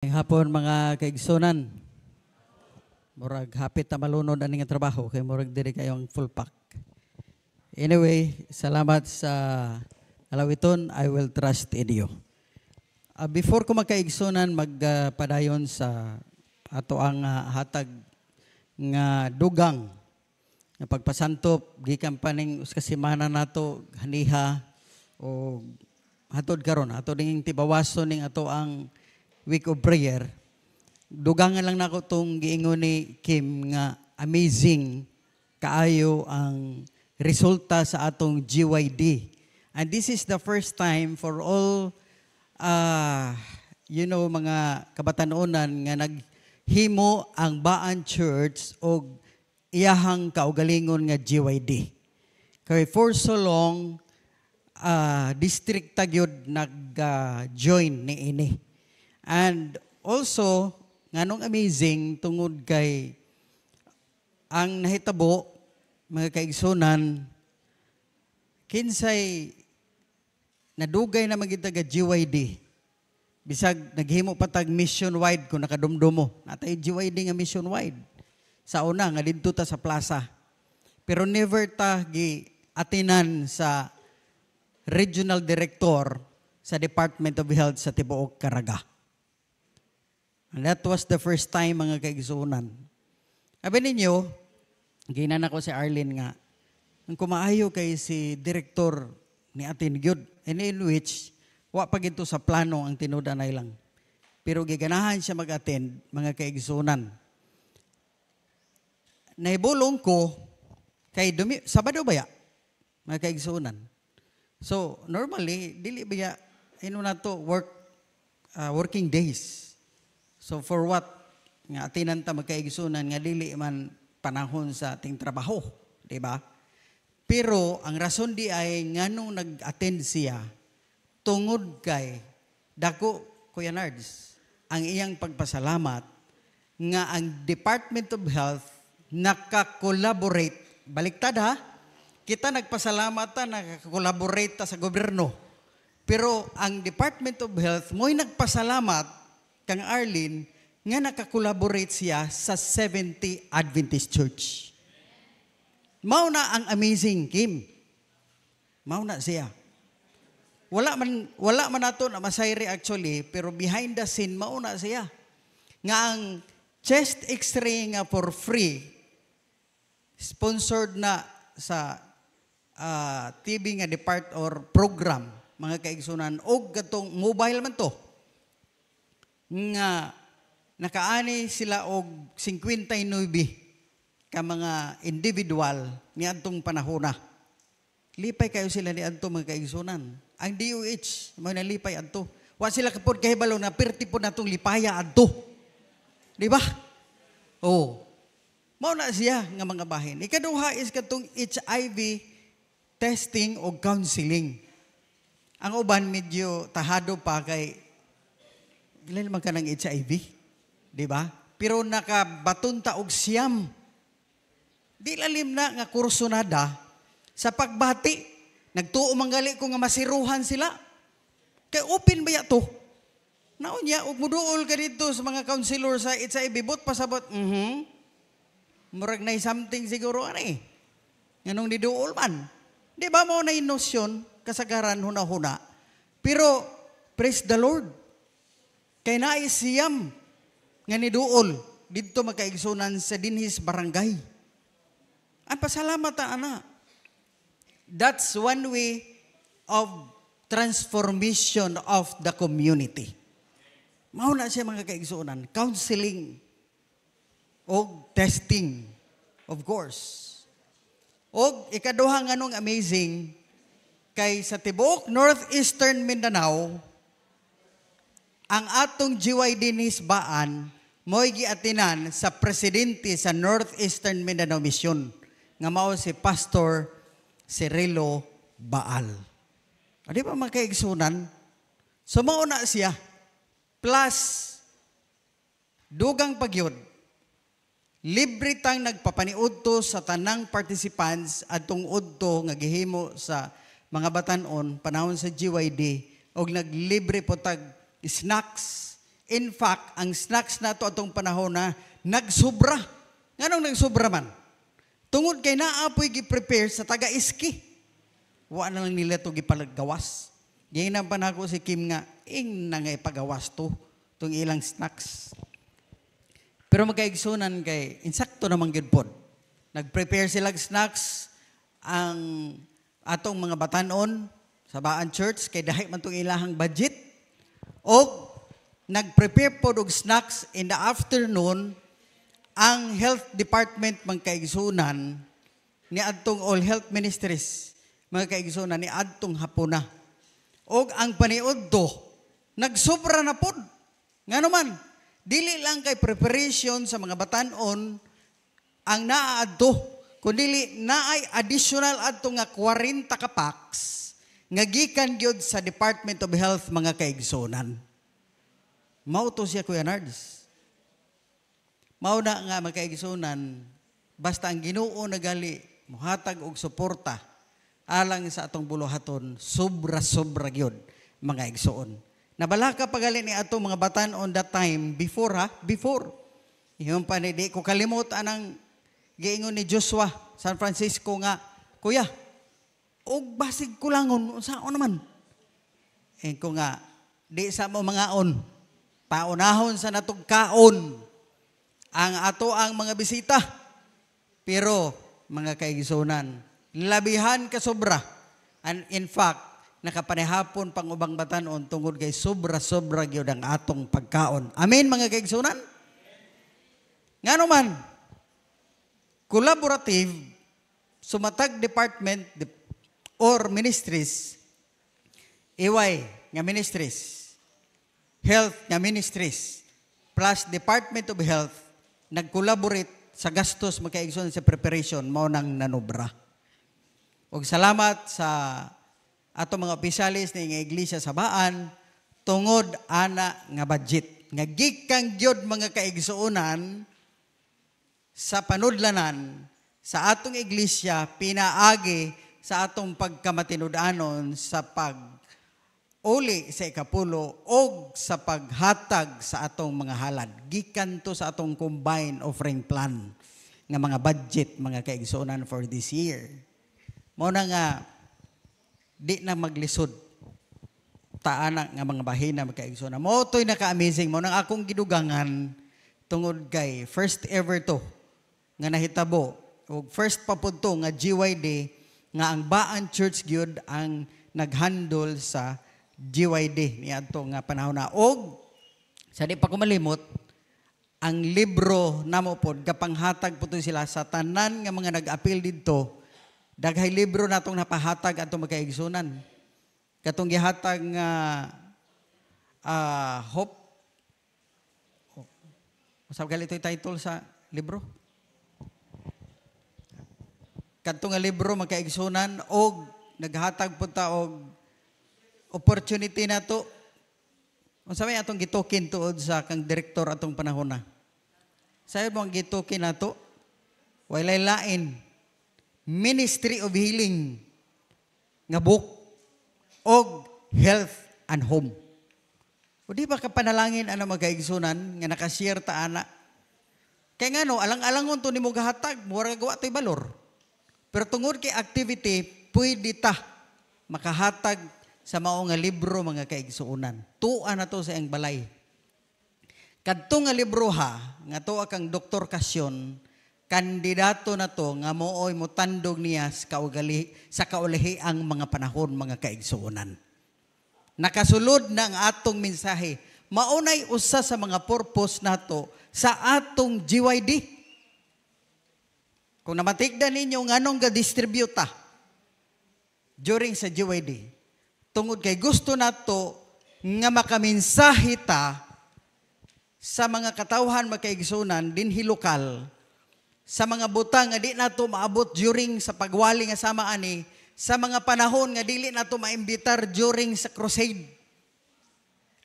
Hapon mga kaigsunan, murag hapit na malunod ani nga trabaho kay murag diri kayong full pack. Anyway, salamat sa alawiton. I will trust in you. Before ko magkaigsunan, magpadayon sa ato ang hatag nga dugang nga pagpasantop gikan paning uskasimana nato haniha o hatod karon ato ding tibawason ning ato ang week of prayer. Dugangan lang nako tong giingon ni Kim nga amazing kaayo ang resulta sa atong GYD. And this is the first time for all mga kabatanunan nga naghimo ang Baan Church og iyahang kaugalingon nga GYD. Kay for so long district tagyod nag-join ni ini. And also, nganong amazing tungod kay ang nahitabo, mga kaigsunan, kinsay nadugay na magitaga GYD. Bisag naghimo patag mission wide kung nakadumdumo. Natay GYD nga mission wide. Sa una, nga dito ta sa plaza. Pero never ta gi-atinan sa regional director sa Department of Health sa Tibuok, Caraga. And that was the first time, mga kaigsunan. Sabi ninyo, ginan ako si Arlene nga, ang kumaayo kay si director ni Atin Gyud, and in which, wa pa ginto sa plano ang tinuda na ilang. Pero giganahan siya mag-attend, mga kaigsunan. Naibulong ko, kay Sabado ba ya? Mga kaigsunan. So, normally, dili ba ya, na to, working days. So for what? Nga atinan ta magkaigsunan nga dili man panahon sa ating trabaho, di ba? Pero ang rason di ay nganong nag-attend siya tungod kay dako Kuya Nards ang iyang pagpasalamat nga ang Department of Health naka-collaborate. Baliktad ha? Kita nagpasalamat ta, naka-collaborate ta sa gobyerno. Pero ang Department of Health mo'y nagpasalamat kang Arlene, nga nakakolaborate siya sa 70 Adventist Church. Mao na ang amazing, Kim. Mao na siya. Wala man nato na masayri actually, pero behind the scene, mao na siya. Nga ang chest x-ray nga for free, sponsored na sa TV nga depart or program, mga kaigsunan, o gatong mobile man to, nga nakaani sila og 59 ka mga individual ni antong panahona. Lipay kayo sila ni anto mga kaigsunan. Ang DOH, may nalipay anto. Wa sila kapod kahibalo na perti po natong lipaya anto. Di ba? Oh. Mao na siya nga mga bahin. Ikaduha is katong HIV testing o counseling. Ang uban medyo tahado pa kay ilan naman ka ng HIV, di ba? Pero nakabatunta og siyam. Di lalim na nga kursunada sa pagbati. Nagtuo manggali ko nga masiruhan sila. Kay open ba yato? Naunya, og muduol ka dito sa mga counselor sa HIV, bot pasabot, murag na something siguro, Ganong diduol man. Di ba mo na inosyon, kasagaran, huna-huna. Pero, praise the Lord. Kay naisiyam nga niduol dito magkaigsunan sa dinhis barangay. Ang pasalamat ta ana. That's one way of transformation of the community. Mao na siya mga kaigsunan, counseling o testing, of course. O ikaduha nganong amazing kay sa tibuok Northeastern Mindanao, ang atong GYD Nisbaan mo'y giatinan sa presidente sa Northeastern Mindanao Mission nga mao si Pastor Cirilo Baal. Di ba mga kaigsunan? So mao na siya. Plus, dugang pagyod, libre tang nagpapaniudto sa tanang participants atong udto nga gihimo sa mga batanon panahon sa GYD og naglibre po tag snacks, In fact, ang snacks na to atong panahon na nagsubra. Nganong nagsubra man? Tungod kay naapoy gi-prepare sa taga-iski. Wa na lang nila to gipalagawas. Ginan pa nako si Kim nga, na nga ipagawas to, itong ilang snacks. Pero magkaigsunan kay, insakto naman gyud pod. Nag-prepare silang snacks, ang atong mga batanon sa Baan Church, kay dahi man itong ilahang budget. O, nag-prepare po og snacks in the afternoon, ang health department mga kaigsunan ni adtong all health ministries mga kaigsunan ni adtong hapuna. Og ang paniud do, nagsobra na pod. Ngano man, dili lang kay preparation sa mga batanon ang naaadto, kundi naay additional adto nga 40 ka packs nga gikan gyud sa Department of Health mga kaigsunan. Mao to siya Kuya Nards. Mao na nga makaigsunan, basta ang Ginoo nagali muhatag og suporta alang sa atong buluhaton, sobra-sobra gyud mga igsoon. Nabalaka pagali ni atong mga batan on that time before before. Yung pa ni di ko kalimot anang giingon ni Joshua San Francisco nga, Kuya, og basig kulangon saon naman. Ko nga di sa mo mga on paunahon sa natong kaon ang ato ang mga bisita. Pero mga kaigsunan, labihan ka sobra. And in fact, nakapanihapon pang ubang batanon tungod kay sobra-sobra gyud ang atong pagkaon. Amen mga kaigsunan? Ngano man, collaborative, sumatag department or ministries, EY nga ministries, health nga ministries, plus Department of Health, nag-collaborate sa gastos makaigsoon sa preparation, mao nang nanobra. Og salamat sa ato mga opisyalis ng iglesia sa Baan, tungod ana nga budget. Nga gikan gyud mga kaigsuonan sa panudlanan sa atong iglesia, pinaagi sa atong pagkamatinud-anon sa uli sa ikapulo o sa paghatag sa atong mga halad. Gikan to sa atong combined offering plan nga mga budget, mga kaigsuonan for this year. Muna nga, di na maglisod taana nga mga bahina mga kaigsuonan. Mo to'y naka-amazing. Muna akong gidugangan tungod kay first ever to nga nahitabo. O first papunto nga GYD nga ang Baan Church gyud ang naghandle sa GYD ni adto nga panahon na. Og sa di pa ko malimot, ang libro namo pod kapanghatag po sila sa tanan nga mga nag-appeal didto. Daghay libro natong napahatag atong magkaigsunan. Katong gihatag nga Hope. Masab gali ito'y title sa libro. Katong nga libro magkaigsunan og naghatag po ta og opportunity na to. Unsa may atong gitukin tuod sa kang direktor atong panahon na. Sayo mo ang gitukin na to, walay lain, Ministry of Healing nga book og Health and Home. O di ba kapanalangin ana magaigsunan nga nakashare ta ana. Kay ngano alang-alangon to nimo gahatag, mura gawa to'y balor. Pero tungod kay activity, pwede ta makahatag sa mao nga libro mga kaigsuonan. Tuan na to sa iyang balay. Kadto nga libro nga to kang Dr. Kasyon, kandidato na to nga mooy mutandog niya sa kaugali ang mga panahon mga kaigsuonan. Nakasulod na ang atong mensahe. Maunay usa sa mga purpose nato sa atong GYD. Kung namatigdan ninyo nganong ga-distribute during sa GYD, tungod kay gusto nato nga makaminsahe ta sa mga katawhan makaigsunan dinhi lokal, sa mga butang nga di nato maabot during sa pagwali nga sama ani, sa mga panahon nga dili nato maimbitar during sa crusade.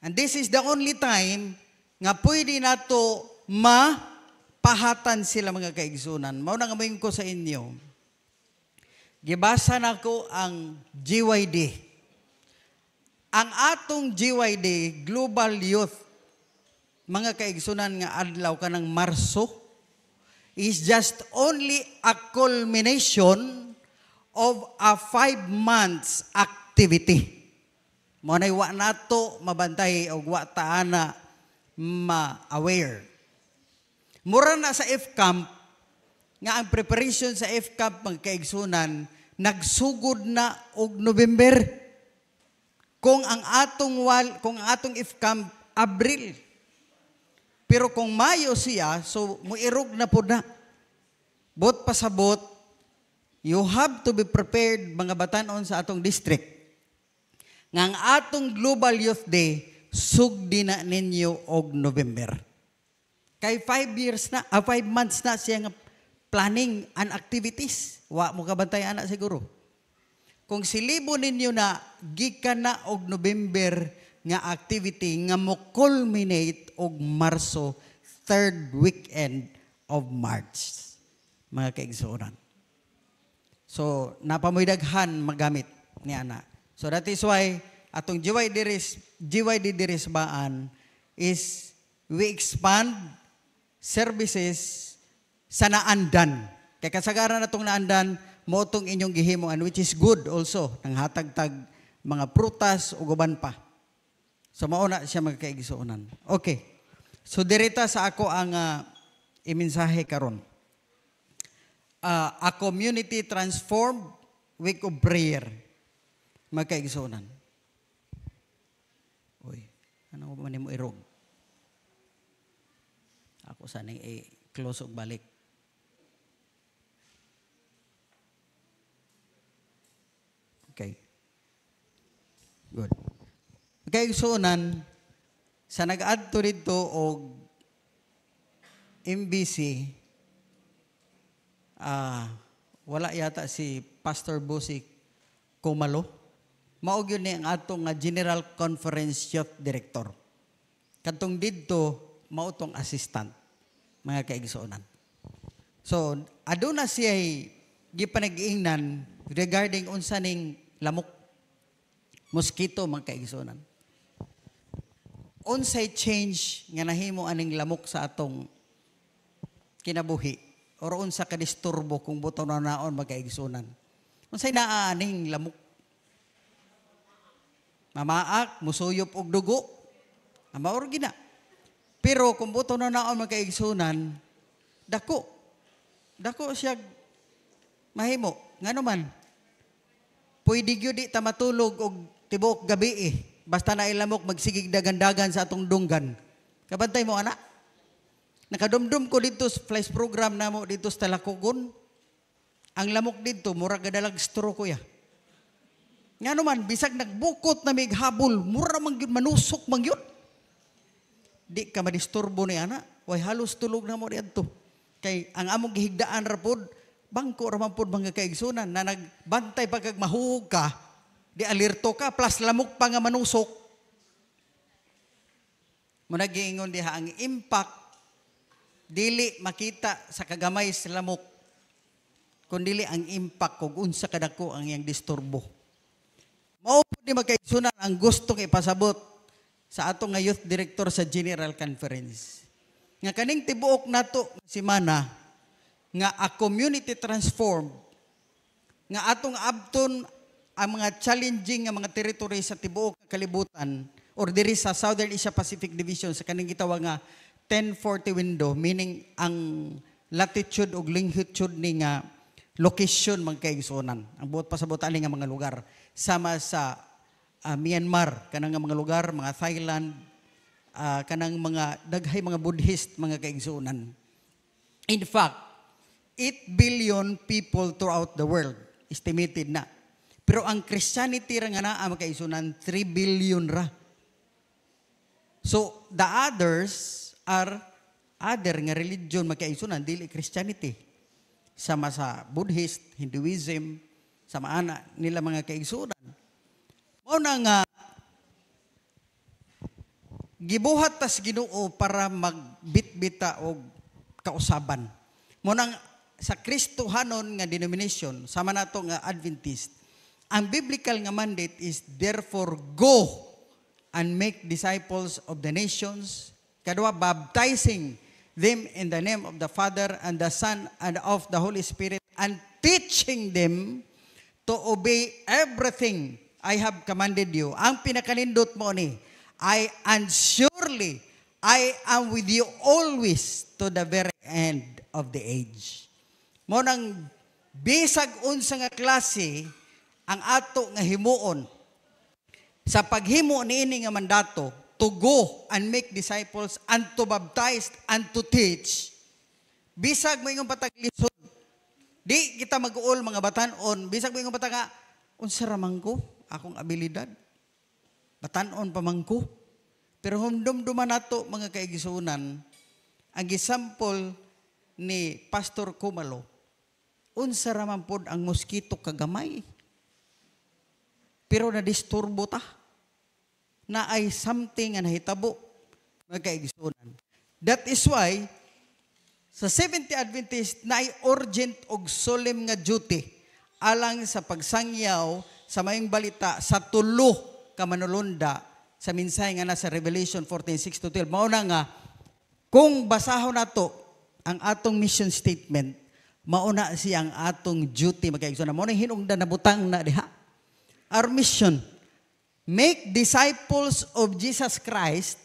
And this is the only time nga pwede nato mapahatan sila mga kaigsunan. Mao na nga mayon ko sa inyo. Gibasa nako ang GYD. Ang atong GYD, Global Youth mga kaigsunan nga adlaw kanang Marso is just only a culmination of a 5 months activity. Mo nay wa nato mabantay og wa taana ma-aware. Mura na sa F-Camp nga ang preparation sa F-Camp magkaigsunan nagsugod na og November. Kung ang atong F-Camp Abril. Pero kung Mayo siya, so muirog na po na. Bot pasabot, you have to be prepared mga batanon sa atong district. Nga ang atong Global Youth Day, sugdi na ninyo og November. Kay 5 months na siya nga planning and activities. Wa mo kabantay ana siguro. Kung silibo ninyo na gikan na og November nga activity nga mo culminate og Marso 3rd weekend of March. Mga kaigsuonan. So napamoydaghan magamit ni ana. So that is why atong GYD Dirisbaan is we expand services sa naandan. Kay kasagaran natong naandan mo tong inyong gihimongan which is good also nang hatag-tag mga prutas ug uban pa. So mauna siya magkaigsuonan. Okay. So dirita sa ako ang imensahe karon. A community transformed week of prayer. Magkaigsuonan. Uy, ano ba man mo irog? Ako sanay close og balik. Okay. Good. Kaigsuonan, sa nag-adto dito og MBC, wala yata si Pastor Busik Kumalo. Maog yun ang atong General Conference Youth Director. Katong dito, mautong assistant, mga kaigsuonan. So, aduna siya gipanag-ingnan regarding unsa ning lamok, mosquito, mga kaigsuonan. Unsay change nga nahimo aning lamok sa atong kinabuhi or unsa ka disturbo kung buto na naon magkaigsunan. Unsay naa aning lamok? Mamaak, musuyop og dugo. Amaor gina. Pero kung buto na naon magkaigsunan, dako. Dako siya mahimo. Ngano man? Pwede gyud di ta matulog og tibuok gabi Basta na ilamok magsigig dagandagan sa atong dunggan. Kabantay mo, anak? Nakadumdum ko dito sa flash program na mo dito sa Talakogon. Ang lamok dito, murag gadalag stroke ya. Nga naman, bisag nagbukot na may habol, mura manusok mangyot. Di ka madisturbo ni anak. Way halos tulog na mo diyan to. Kay ang among gihigdaan rapod, bangko raman pod mga kaigsunan na nagbantay pagkag mahuog ka, di alerto ka, plus lamok pa nga manusok. Muna giingon diha, ang impact, dili makita sa kagamay sa lamok, kundili ang impact kung unsa kadako ang iyang disturbo. Mao po di magkaigsunan ang gustong ipasabot sa atong nga youth director sa General Conference. Nga kaning tibuok nato si Mana, nga a community transform, nga atong abton ang mga challenging nga mga territory sa tibuok kalibutan or diri sa Southern Asia Pacific Division sa kaning gitawag nga 1040 window, meaning ang latitude ug longitude ni nga location magkaigsunan. Ang buot pasabot ani nga mga lugar sama sa Myanmar, kanang nga mga lugar, mga Thailand, kanang mga daghay mga Buddhist mga kaigsunan. In fact, 8 billion people throughout the world estimated na. Pero ang Christianity ra nga naa makaisunan 3 billion ra. So the others are other nga religion makaisunan dili Christianity. Sama sa Buddhist, Hinduism, sama ana nila mga kaisunan. Mao na nga gibuhat tas Ginoo para magbitbita og kausaban. Mao nang sa Kristohanon nga denomination sama nato nga Adventist. Ang biblical nga mandate is therefore go and make disciples of the nations, Kadua, baptizing them in the name of the Father and the Son and of the Holy Spirit, and teaching them to obey everything I have commanded you. Ang pinakanindot mo ni, and surely I am with you always to the very end of the age. Mo nang bisag unsa nga klase ang ato nga himuon sa paghimo niini nga mandato to go and make disciples and to baptize and to teach. Bisag mo ingong pataglisod. Di kita mag-uol mga batanon. Bisag mo ingong patanga, unsa raman ko akong abilidad. Batanon pa man ko. Pero humdumduman nato mga kaigisunan, ang example ni Pastor Kumalo, unsa raman pod ang mosquito kagamay. Pero na-disturbo ta. Na ay something nga nahitabo mga kaigisunan. That is why sa Seventh Adventist na ay urgent og solemn nga duty alang sa pagsangyaw sa mayong balita sa tulo ka manulunda sa minsay nga nasa Revelation 14:6-12. Mauna nga kung basahon nato ang atong mission statement, mauna siya ang atong duty mga kaigisunan. Mao nang hinungdan na butang na diha. Our mission, make disciples of Jesus Christ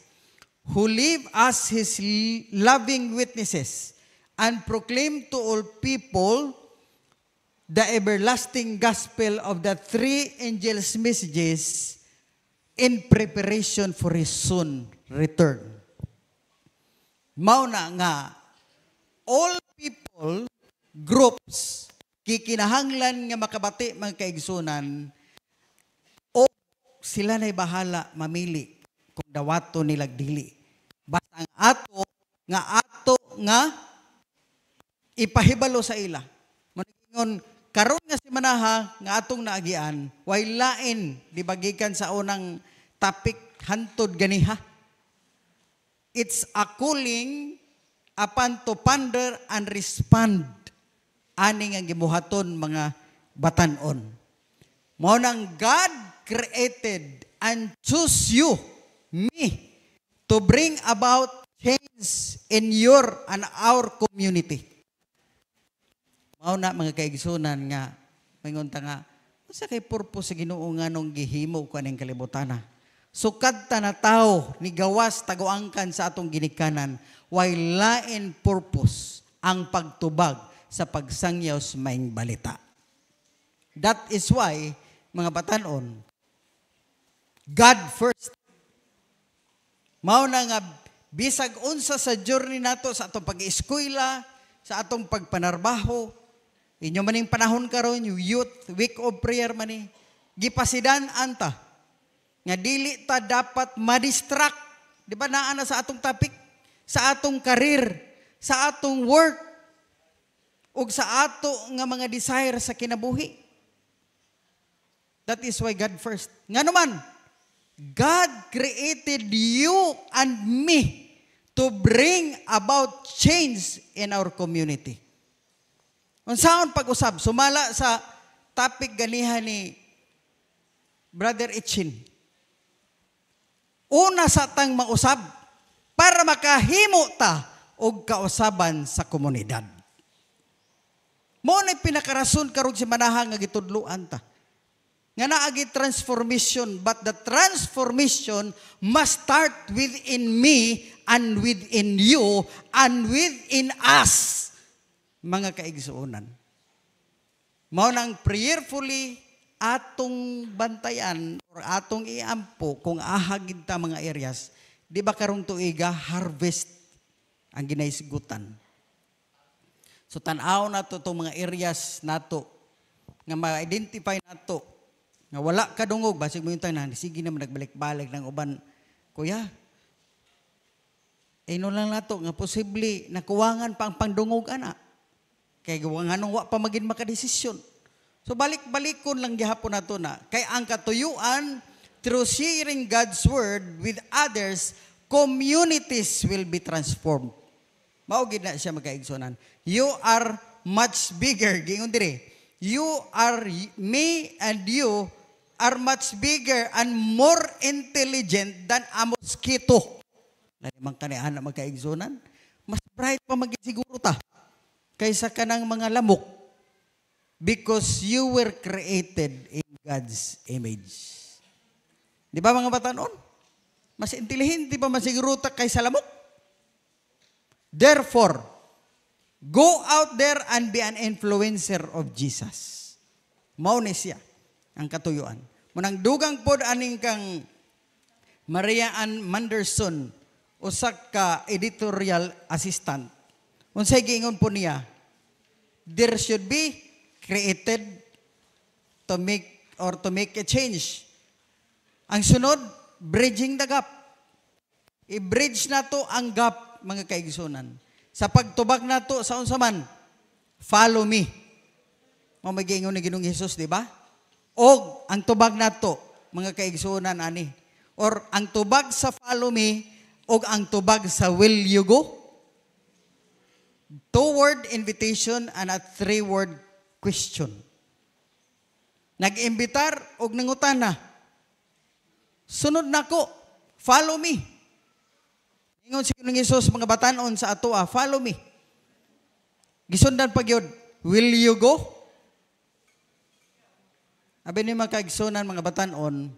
who live as His loving witnesses and proclaim to all people the everlasting gospel of the three angels' messages in preparation for His soon return. Mauna nga, all people, groups, kikinahanglan nga makabati mga kaigsunan, sila na'y bahala mamili kung dawato nilag dili. Basta ang ato nga ipahibalo sa ila. Maningon, karon nga si manaha nga atong naagian, way lain di bagikan sa unang topic hantod ganiha. It's a calling upon to ponder and respond ani nga gibuhaton mga batanon. Mao nang God created and choose you, me, to bring about change in your and our community. Mao na mga kaigsunan nga, mayingon ta nga, sa kay purpose sa Ginoo nga nung gihimo ko aning kalibutana. Sukad ta na tao ni gawas taguangkan sa atong ginikanan, while lain purpose ang pagtubag sa pagsangyaw sa maing balita. That is why, mga batanon, God first. Mao na nga bisag unsa sa journey nato sa atong pag-eskwela, sa atong pagpanarbaho, inyo maning panahon karon yung youth week of prayer mani, gipasidan anta nga dili ta dapat ma-distract, di ba naa na sa atong topic, sa atong career, sa atong work, ug sa ato nga mga desire sa kinabuhi. That is why God first. Nga naman, God created you and me to bring about change in our community. Unsaon pag-usab? Sumala sa topic ganihan ni Brother Itchin. Una sa tang mausab para makahimo ta og kausaban sa komunidad. Mao na pinakarason karon si manaha nga gitudloan ta. Nga naagi transformation, but the transformation must start within me and within you and within us, mga kaigsuonan. Mao nang prayerfully atong bantayan or atong iampo kung ahagid ta mga areas, di ba karong tuiga harvest ang ginaisgutan. So tan-aw nato itong mga areas nato nga ma-identify nato nga wala kadungog, basig mo yung tanan, sige naman nagbalik-balik ng uban, kuya, ino lang nato nga posible nakuwangan pa ang pangdungog ana. Kaya gawangan nung wa pa magin makadesisyon. So balik-balikon lang gihapon nato na. Kay ang katuyuan, through sharing God's word with others, communities will be transformed. Maugid na siya magkaigsunan. You are much bigger. Gingon dire. You are, me and you are much bigger and more intelligent than a mosquito. Lamang kaniana magkaigsunan, mas bright pa magsiguro ta kaysa kanang mga lamok because you were created in God's image. Di ba mga batanon? Mas intelihente pa masiguro ta kaysa lamok. Therefore, go out there and be an influencer of Jesus. Mao ni siya ang katuyuan. Munang dugang pod aning kang Maria Ann Manderson, usak ka editorial assistant. Unsay giingon po niya, there should be created to make a change. Ang sunod, bridging the gap. I-bridge na to ang gap, mga kaigsunan. Sa pagtubag na to sa unsaman, follow me. Mo magiingon ni Ginoong Hesus, di ba? Og ang tubag na to, mga kaigsunan ani. Or ang tubag sa follow me, og ang tubag sa will you go? 2-word invitation and a 3-word question. Nag-imbitar og nangutana. Sunod nako, follow me. Ingon si Ginoong Hesus mga batanon sa atoa, follow me. Gisundan pa gyud, will you go? Abi ni mga kaigsunan mga batanon,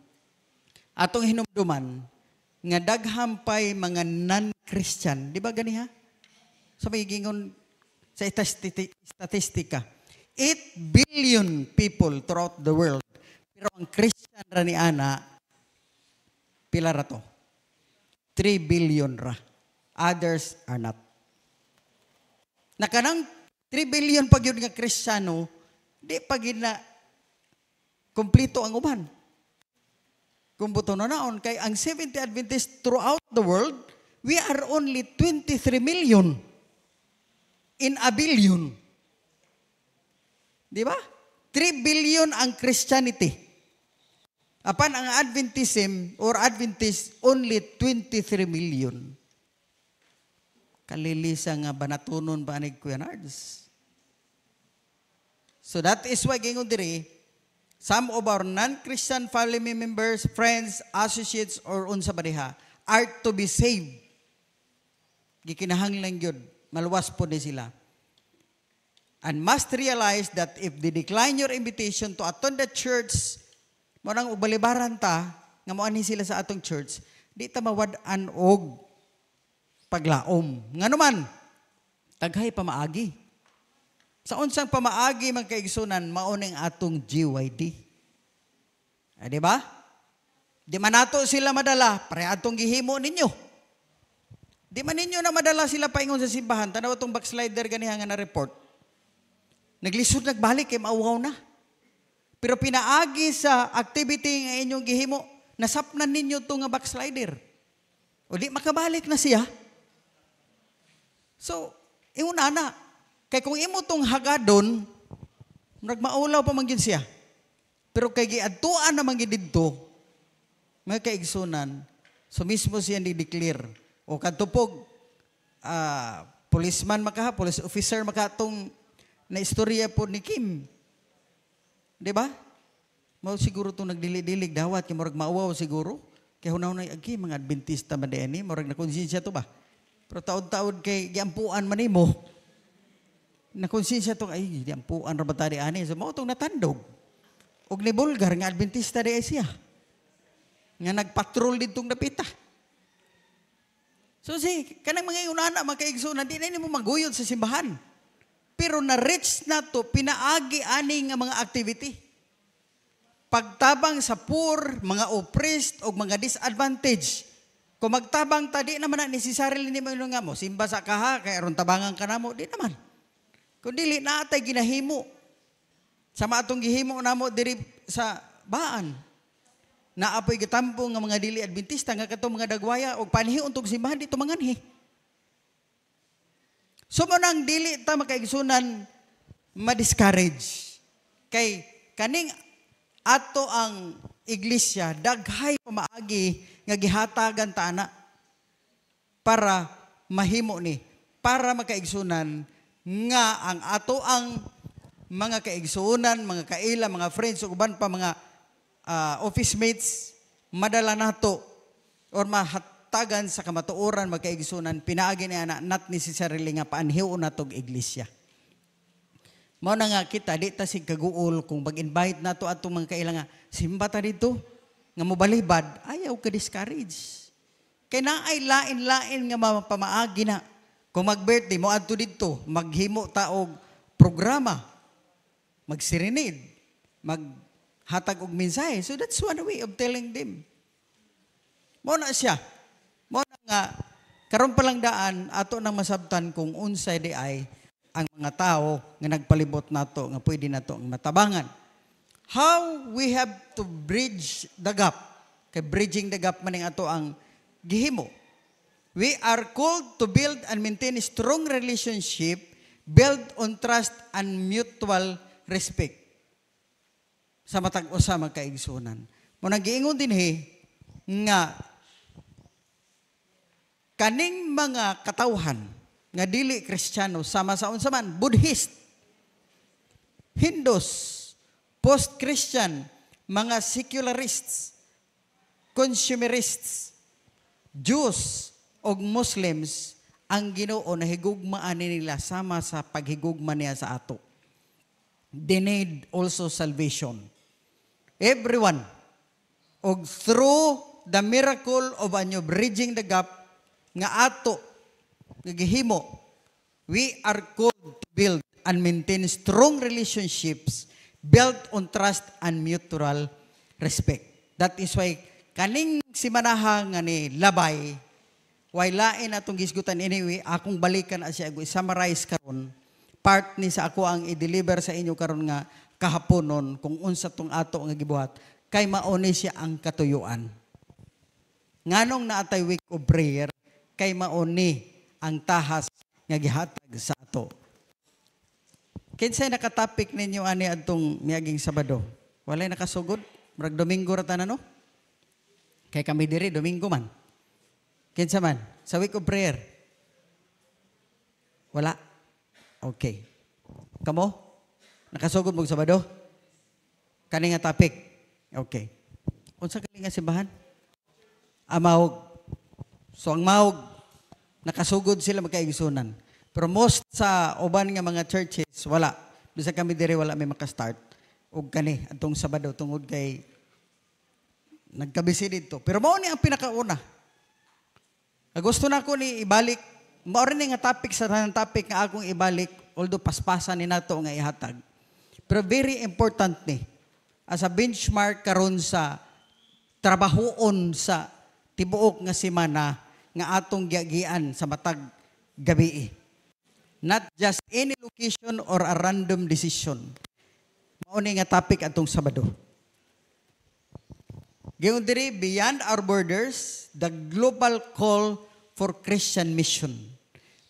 atong hinumduman nga daghampay mga non-Christian. Di ba ganiha? Sa may gingon sa statistika, 8 billion people throughout the world. Pero ang Christian ra ni ana, pila ra to? 3 billion ra. Others are not. Nakanang 3 billion pag yun nga Kristiyano, di pag yun na kumplito ang uban. Kung buto na naon, kay ang Seventh-day Adventist throughout the world, we are only 23 million in a billion. Di ba? 3 billion ang Christianity. Apan ang Adventism or Adventist, only 23 million. Kalilisa nga banatunon ba ni Kuya Nards? So that is why gingon diri, some of our non-Christian family members, friends, associates, or unsa ba diha, are to be saved. Gikinahanglan gyud, maluwas po ni sila. And must realize that if they decline your invitation to attend the church, marang ubalibaran ta, nga moanhi sila sa atong church, di ta mawad-an og paglaom. Nga naman, taghay pamaagi. Sa unsang pamaagi magkaigsunan, maunang atong GYD. Di ba? Di man nato sila madala, pare atong gihimo ninyo. Di man ninyo na madala sila paingon sa simbahan, tanaw itong backslider ganiha nga na report. Naglisod, nagbalik, kay mauwaw na. Pero pinaagi sa activity nga inyong gihimo, nasapnan ninyo itong backslider. O di makabalik na siya. So, iuna na. Kay kung imo tong hagadon, nagmaulaw pa man gyud siya. Pero kay giadtuan na man gyud didto, mga kaigsunan, so mismo siya ni-declare. O kadtupog, policeman maka, police officer maka tong na istorya po ni Kim. Di ba? Mao siguro itong nagdili-dilig dawat, kaya morag mauwaw siguro. Kaya hunaw na agi, mga Adventista man din, morag na konsensya to ba? Pero taod-taod kay giampuan man nimo, na konsensya to, ay, giampuan ra ba tadi ani? So, mao itong natandog. Og ni Bulgar, nga Adventista di siya. Nga nagpatrol ditong napita. So, kanang mga yunana, mga kaigsunan, di na mo maguyod sa simbahan. Pero na-reach na to, pinaagi ani nga mga activity. Pagtabang sa poor, mga oppressed, o mga disadvantaged. Kung magtabang ta, di naman na necessarily ni mo nga mo. Simba sa kaha, kaya aron tabangan ka na mo, di naman. Kung dili na atay ginahimo. Sama atong gihimo na mo diri sa baan. Naapoy gitampo nga mga dili Adventista, nga katong mga dagwaya, o panhi untog simbahan, dito manganhi. So mo nang dili ta makaigsunan ma-discourage. Kay kaning ato ang iglesia daghay pamaagi nga gihatagan ta ana para mahimo ni, para makaigsunan nga ang ato ang mga kaigsunan, mga kaila, mga friends ug uban pa mga office mates madala nato or tagan sa kamatuoran magkaigsunan pinaagi ni ana not necessarily nga paanhiw na tog iglesia. Mao na nga kita di ta sig kaguol kung mag-invite nato atong mga kaila nga simba ta dito nga mobalibad ayaw ka discourage. Kay naay lain-lain nga mapamaagi na. Kung mag-birthday mo adto dito, maghimo ta og programa, magsirinid, maghatag og mensahe. So that's one way of telling them. Mo na siya. Mo na nga karon pa lang daan ato nang masabtan kung unsay di ay ang mga tao nga nagpalibot nato nga pwede nato ang matabangan. How we have to bridge the gap. Kay bridging the gap maning ato ang gihimo. We are called to build and maintain a strong relationship built on trust and mutual respect. Sa matag usa magkaigsunan. Mo nagiingon din nga kaning mga katawhan nga dili Kristiyano sama sa unsa man Buddhist, Hindus, post-Christian, mga secularists, consumerists, Jews o Muslims, ang Ginoo na higugmaan nila sama sa paghigugma niya sa ato. They need also salvation. Everyone. Og through the miracle of anyo bridging the gap nga ato nagihimo, we are called to build and maintain strong relationships built on trust and mutual respect. That is why kaning simanaha nga ni Labay, way lain atong gisgutan anyway, akong balikan siya, i-summarize karon. Part ni sa ako ang i-deliver sa inyo karon nga kahaponon kung unsa tong ato nga gibuhat, kay mauni siya ang katuyuan. Nganong naatay week of prayer, kay mauni ang tahas nga gihatag sa ato. Kinsay nakatopic ninyo ani adtong miaging Sabado? Walay nakasugod? Murag Domingo ra tanan no? Kay kami diri Domingo man. Kinsa man? Sa week of prayer? Wala? Okay. Kamo? Nakasugod mo Sabado? Kani nga topic? Okay. Unsa kani nga simbahan? Mahog. So ang mahog, nakasugod sila magkaigsunan. Pero most sa uban nga mga churches, wala. Bisa kami diri wala may makastart. Og kani, atong Sabado, tungod kay nagkabisi dito. Pero mao ni ang pinakauna. Gusto na ko ni ibalik, mao rin nga topic sa tanang topic nga akong ibalik, although paspasan ni nato nga ihatag. Pero very important ni, as a benchmark karon sa trabahoon sa tibuok nga semana nga atong giagian sa matag gabi. Not just any location or a random decision. Mao ni nga topic atong Sabado. Gayon diri, beyond our borders, the global call for Christian mission.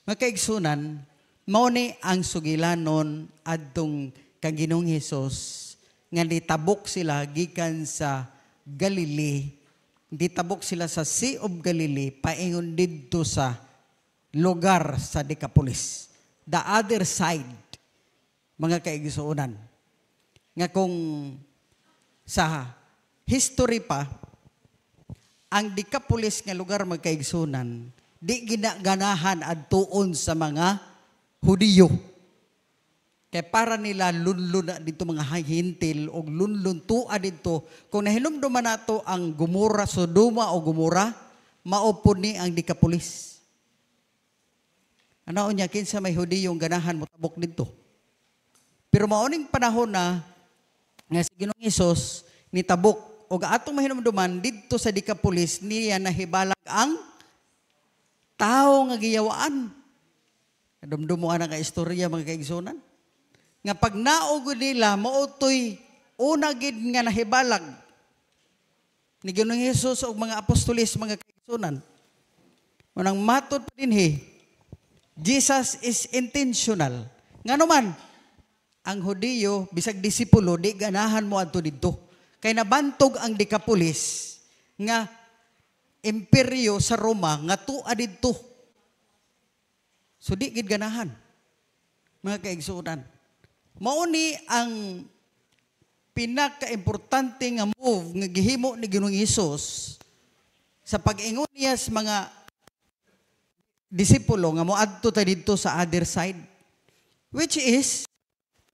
Makaigsunan, mao ni ang sugilanon adtong kang Ginoong Hesus nga nitabok sila gikan sa Galilee, nitabok sila sa Sea of Galilee paingon didto sa lugar sa Decapolis. The other side, mga kaigsunan. Nga kung sa history pa, ang Decapolis nga lugar magkaigsunan, di ginaganahan adtuon sa mga Hudiyo. Kaya para nila lunlun na dito mga hintil o lunlun tua dito, kung nahinumduman nato ang Gomora, Sodoma o Gomora, maupod ni ang Decapolis. Ano niya, kinsa may Hudiyong ganahan mo tabok dito. Pero mauning panahon na, nga si Ginoong Hesus, nitabok, o atong mahinumduman dito sa Decapolis, niya nahibalag ang tao nga giyawaan. Dumdumuan ang kaistorya mga kaigsunan. Nga pag naugod nila, mautoy una gid nga nahibalag ni Ginoong Hesus o mga apostolis, mga kaigsunan. Manang matod pa din Jesus is intentional. Nga naman, ang Hudiyo, bisag disipulo, di ganahan mo ato dito. Kay nabantog ang Decapolis nga imperyo sa Roma nga tua dito. So di gid ganahan. Mga kaigsunan. Mauni ang pinaka-importante nga move nga gihimo ni Ginoong Hesus sa pag-ingon niya sa mga disipulo nga moadto ta didto sa other side, which is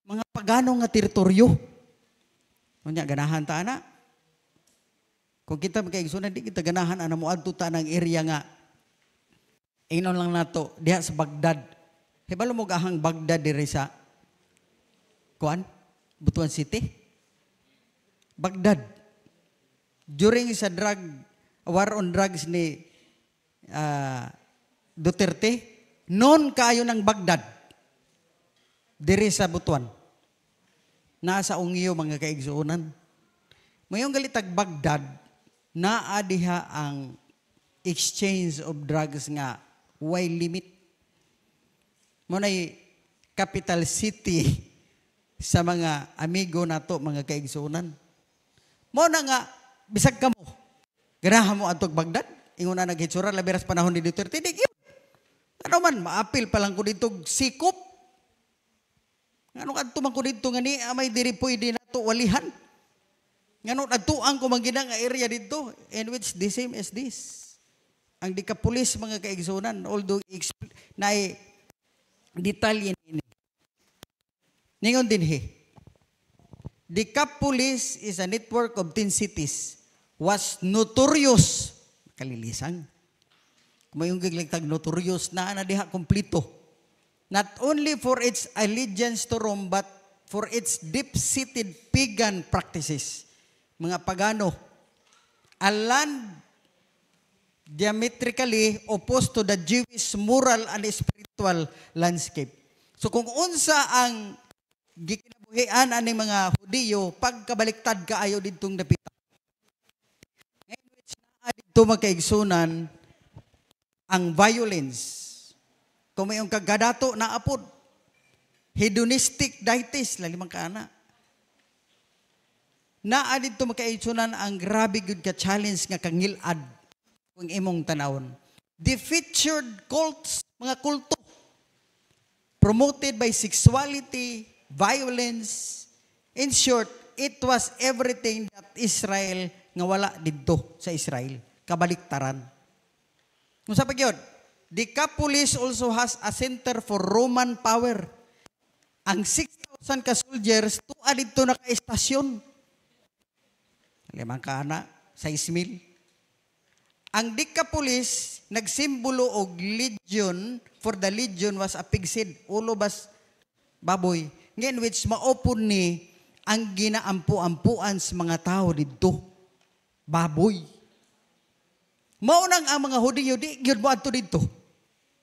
mga pagano nga teritoryo. Unya ganahan ta ana. Kung kita magkaigsunan di kita ganahan ana moadto ta ng area nga inon lang nato diha sa Baghdad. Hibalo mo gahang Baghdad diri sa kuan Butuan City. Baghdad. During sa war on drugs ni Duterte, noon kayo ng Baghdad, diri sa Butuan. Nasa Ungyo mga kaigsuunan. Mayong galitag Baghdad, naa diha ang exchange of drugs nga way limit. Muna'y capital city sa mga amigo nato mga kaigsuunan. Muna nga, bisag ka mo, ganahan mo atog Baghdad, ingon na naghitsura, labiras panahon ni Duterte, di yun. Ano man, maapil pa lang ko dito sikop. Ngano kadto man ko dito nga ni amay diri pwede nato walihan. Ngano adtuan ko man ginang area dito in which the same as this. Ang dikapulis mga kaigsunan, although na detalye ini. Ningon din he. Decapolis is a network of 10 cities was notorious. Kalilisang. Mayong gigligtag notorious na diha kompleto. Not only for its allegiance to Rome, but for its deep-seated pagan practices. Mga pagano. A land diametrically opposed to the Jewish moral and spiritual landscape. So kung unsa ang gikinabuhian ani mga Hudiyo, pagkabaliktad kaayo didtong dapita. Ngayon, which naa dito magkaigsunan, ang violence, kung may yung kagadato na apod, hedonistic dieties, lalimang kaana. Naa dito magkaigsunan ang grabe good ka challenge nga kangilad kung imong tanawon. The featured cults, mga kulto, promoted by sexuality, violence. In short, it was everything that Israel nga wala didto sa Israel. Kabaliktaran. Kung sa pagyod, Decapolis also has a center for Roman power. Ang 6,000 ka soldiers, tuwa dito na ka-estasyon. Limang kana, 6,000. Ang Decapolis, nagsimbolo og legion, for the legion was a pig's head, ulo bas baboy, ngayon which maopon ni ang ginaampu-ampuan sa mga tao dito. Baboy. Maunang ang mga Hudiyo, di yun mo ato dito.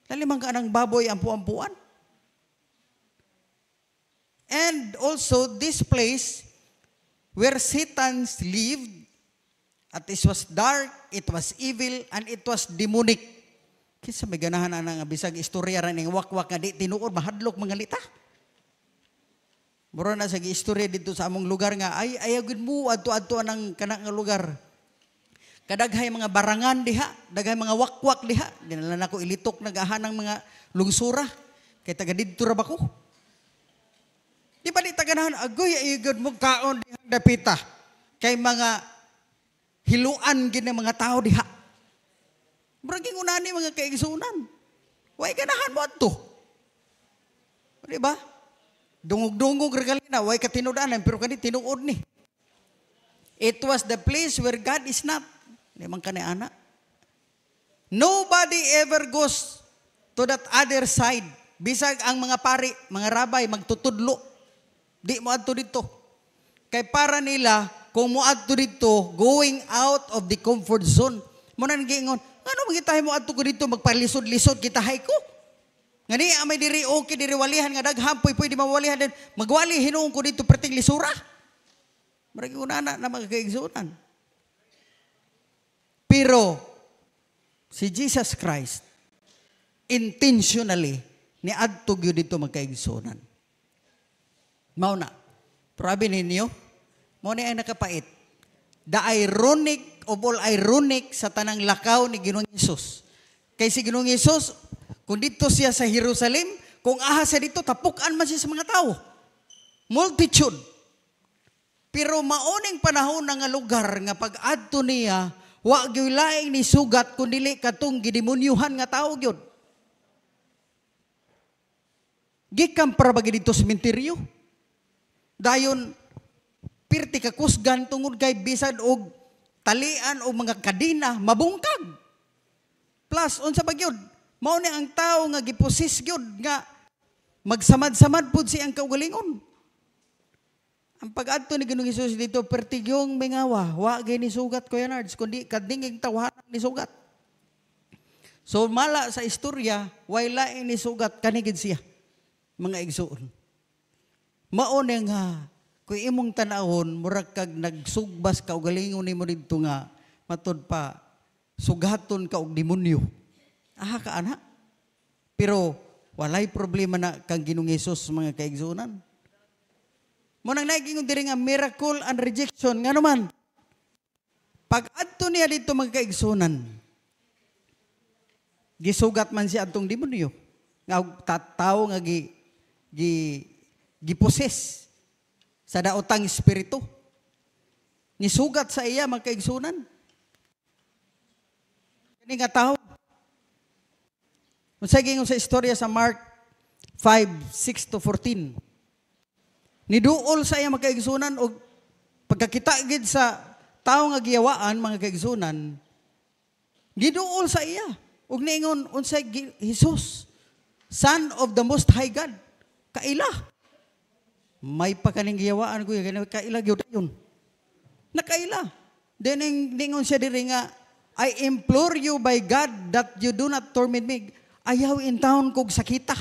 Lalimang ka ng baboy ampu-ampuan. And also, this place where Satans lived, at it was dark, it was evil, and it was demonic. Kisa may ganahan na nga bisag istorya rin ng wakwak nga di tinuod, mahadlok mga lita. Mura na sa istorya dito sa among lugar nga, ay ayagin mo, ato-ato ng kanang lugar. Kadaghay mga barangan diha, daghay mga wakwak diha. Dinala na ko ilitok nagahanang mga lungsura. Kay taga didto ra ba ko? Di ba di taganahan, agoy ayagid mo kaon diha dapita. Kay mga hiluan gid mga tao diha. Murag unani mga kaigsunan. Way ganahan mo adto. Di ba? Dungog-dungog regalina, way katinudanan pero kani tinuod ni. It was the place where God is not. Limang kaniana. Nobody ever goes to that other side. Bisag ang mga pari, mga rabay, magtutudlo. Di mo adto dito. Kay para nila, kung mo adto dito, going out of the comfort zone. Muna nag-iingon, ano magitahin mo adto ko dito, magpalisod-lisod, kitahay ko. Nga ni, may diri okay, diri walihan, nga daghampoy, pwede mawalihan din. Magwali, hinuong ko dito, perting lisura. Maragi unana na mga kaigsunan. Pero, si Jesus Christ, intentionally, niadtog yun dito magkaigsunan. Mauna, prabi ninyo, mauna ay nakapait. The ironic of all ironic sa tanang lakaw ni Ginoong Hesus. Kay si Ginoong Hesus, kung dito siya sa Jerusalem, kung aha siya dito, tapukan man siya sa mga tao. Multitude. Pero mauning panahon na nga lugar nga pag-adto niya, wa gyud laing ni sugat kun dili katong gidemonyuhan nga tao gyud. Gikan para bagi dito sa sementeryo. Dayon pirti ka kusgan tungod kay bisad og talian o mga kadina mabungkag. Plus unsa ba gyud? Mao ni ang tao nga giposis gyud nga magsamad-samad pud siyang kaugalingon. Ang pag-adto ni Ginoong Hesus dito, pertigyong mingawa, wa gay ni sugat, Kuya Nards, kundi kadinging tawanan ni sugat. So mala sa istorya, way laing ni sugat, kanigid siya, mga igsoon. Mauna nga, kung imong tanahon, murag kag nagsugbas ka, o galingon mo dito nga, matod pa, sugaton ka og demonyo. Aha ka, ana? Pero, walay problema na kang Ginoong Hesus, mga kaigsunan. Munang naigingon diri nga miracle and rejection nga naman. Pag adto niya dito mga kaigsunan, gisugat man siya adtong demonyo. Nga tawo nga giposes sa daotang espiritu. Nisugat sa iya mga kaigsunan. Kani nga tao. Unsay gingon sa istorya sa Mark 5:6-14. Niduol sa iya mga kaigsunan o pagkakita gid sa tao nga giyawaan mga kaigsunan, giduol sa iya ug niingon unsay Jesus, Son of the Most High God, kaila. May pa kaning giyawaan ko kaila gyud yun. Nakaila. Then ningon siya diri nga, I implore you by God that you do not torment me. Ayaw in town kog sakita.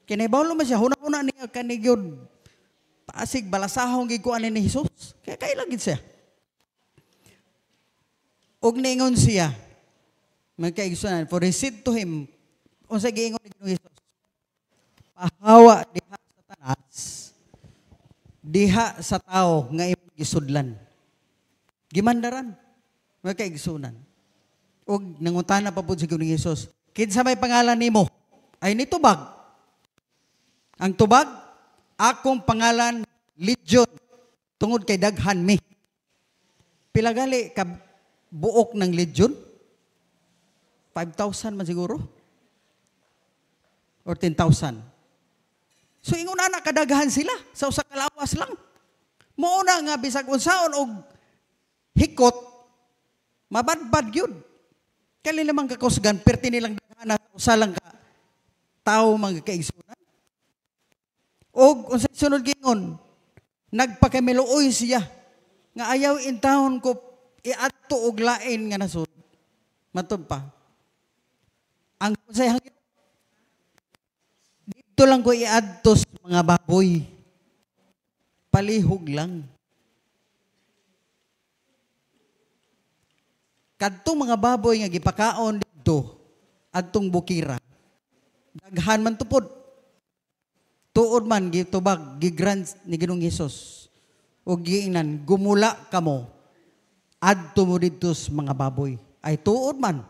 Kinahibawlo man siya huna-huna niya kanigyod. Pasig balasahong gikuan ni Jesus. Kaya kailagid siya. Og ningon siya, magkaigsunan, for he said to him, unsa giingon ni Jesus, pahawa diha sa tanas, diha sa tao nga imong gisudlan. Gimandaran, magkaigsunan. Og nangutana pa pud si Ginoong Jesus, kinsa may pangalan nimo? Ay nitubag. Ang tubag, akong pangalan, Legion, tungod kay daghan mi. Pila gali ka buok ng Legion? 5,000 man siguro? Or 10,000? So ingon na kadaghan sila, sa usa ka lawas lang. Mauna nga bisag unsaon og hikot, mabadbad gyud. Kali lamang kakusgan, perti nilang daghan usa lang ka tao mga kaigsunan. Og unsay sunod gingon, nagpakamiluoy siya nga ayaw intahon ko iadto og lain nga nasud. Matud pa. Ang unsay hangin dito lang ko iadto sa mga baboy. Palihog lang. Kadtong mga baboy nga gipakaon dito adtong bukira. Daghan man tupod. Tuod man gitubag gigrant ni Ginoong Hesus o giingnan gumula kamo adto mo dito sa mga baboy. Ay tuod man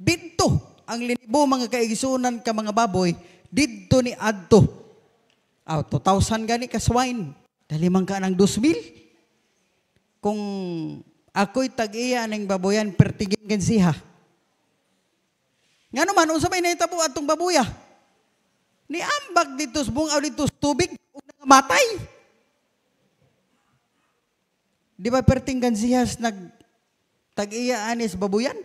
didto ang linibo mga kaigsunan ka mga baboy didto ni adto. 2,000 gani ka swine. Dali man ka ng 2,000. Kung ako'y tag-iya ng baboyan pertigin kan siya. Nga naman unsa may nahitabo atong baboya? Niambag dito sa bungaw dito sa tubig ug nangamatay. Di ba pertinggan siyas nag-tag-iya anis babuyan?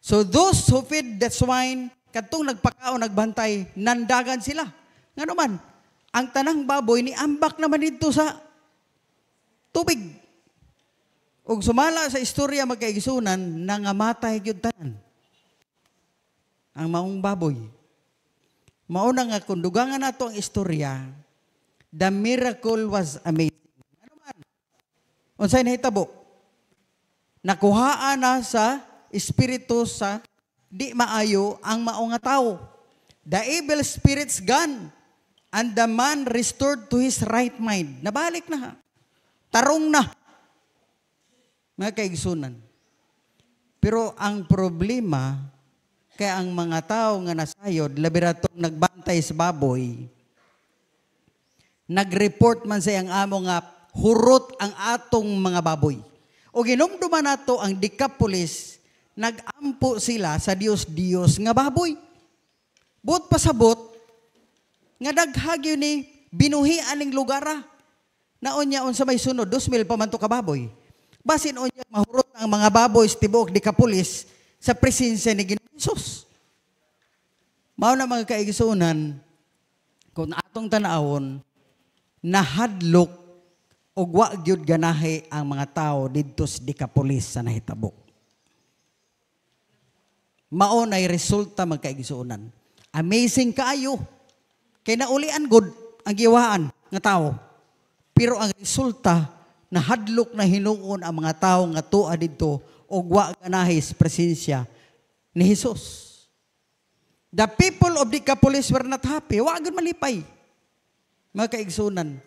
So those who feed the swine, katong nagpakaon, nagbantay, nandagan sila. Nga naman, ang tanang baboy niambak naman dito sa tubig. Ug sumala sa istorya magkaigsunan, nangamatay gyud tanan. Ang maong baboy. Mauna nga kung dugangan nato ang istorya, the miracle was amazing. Ano man? Unsay nahitabo? Nakuhaan na sa espiritu sa di maayo ang maong nga tao. The evil spirits gone, and the man restored to his right mind. Nabalik na. Tarong na. Mga kaigsunan. Pero ang problema, kaya ang mga tao nga nasayod, labi ratong nagbantay sa baboy, nag-report man sa ang amo nga hurot ang atong mga baboy. O ginumduman nato ang Decapolis, nagampo sila sa Dios nga baboy. But pasabot, nga daghag yun ni binuhi aning lugara. Naon niya sa may sunod, 2,000 pa man to ka baboy. Basin on niya mahurot ang mga baboy sa tibuok Decapolis sa presensya ni Ginoong Hesus. Mao na mga kaigsunan, kung atong tanawon, nahadlok o wa gyud ganahe ang mga tao didto sa Decapolis sa nahitabo. Mao nay resulta magkaigsunan. Amazing kaayo. Kay naulian good ang giwaan nga tao. Pero ang resulta nahadlok na hinuon ang mga tao nga tuwa didto o wa ganahe sa presensya ni Hesus. The people of Decapolis were not happy. Wa gyud malipay. Mga kaigsunan.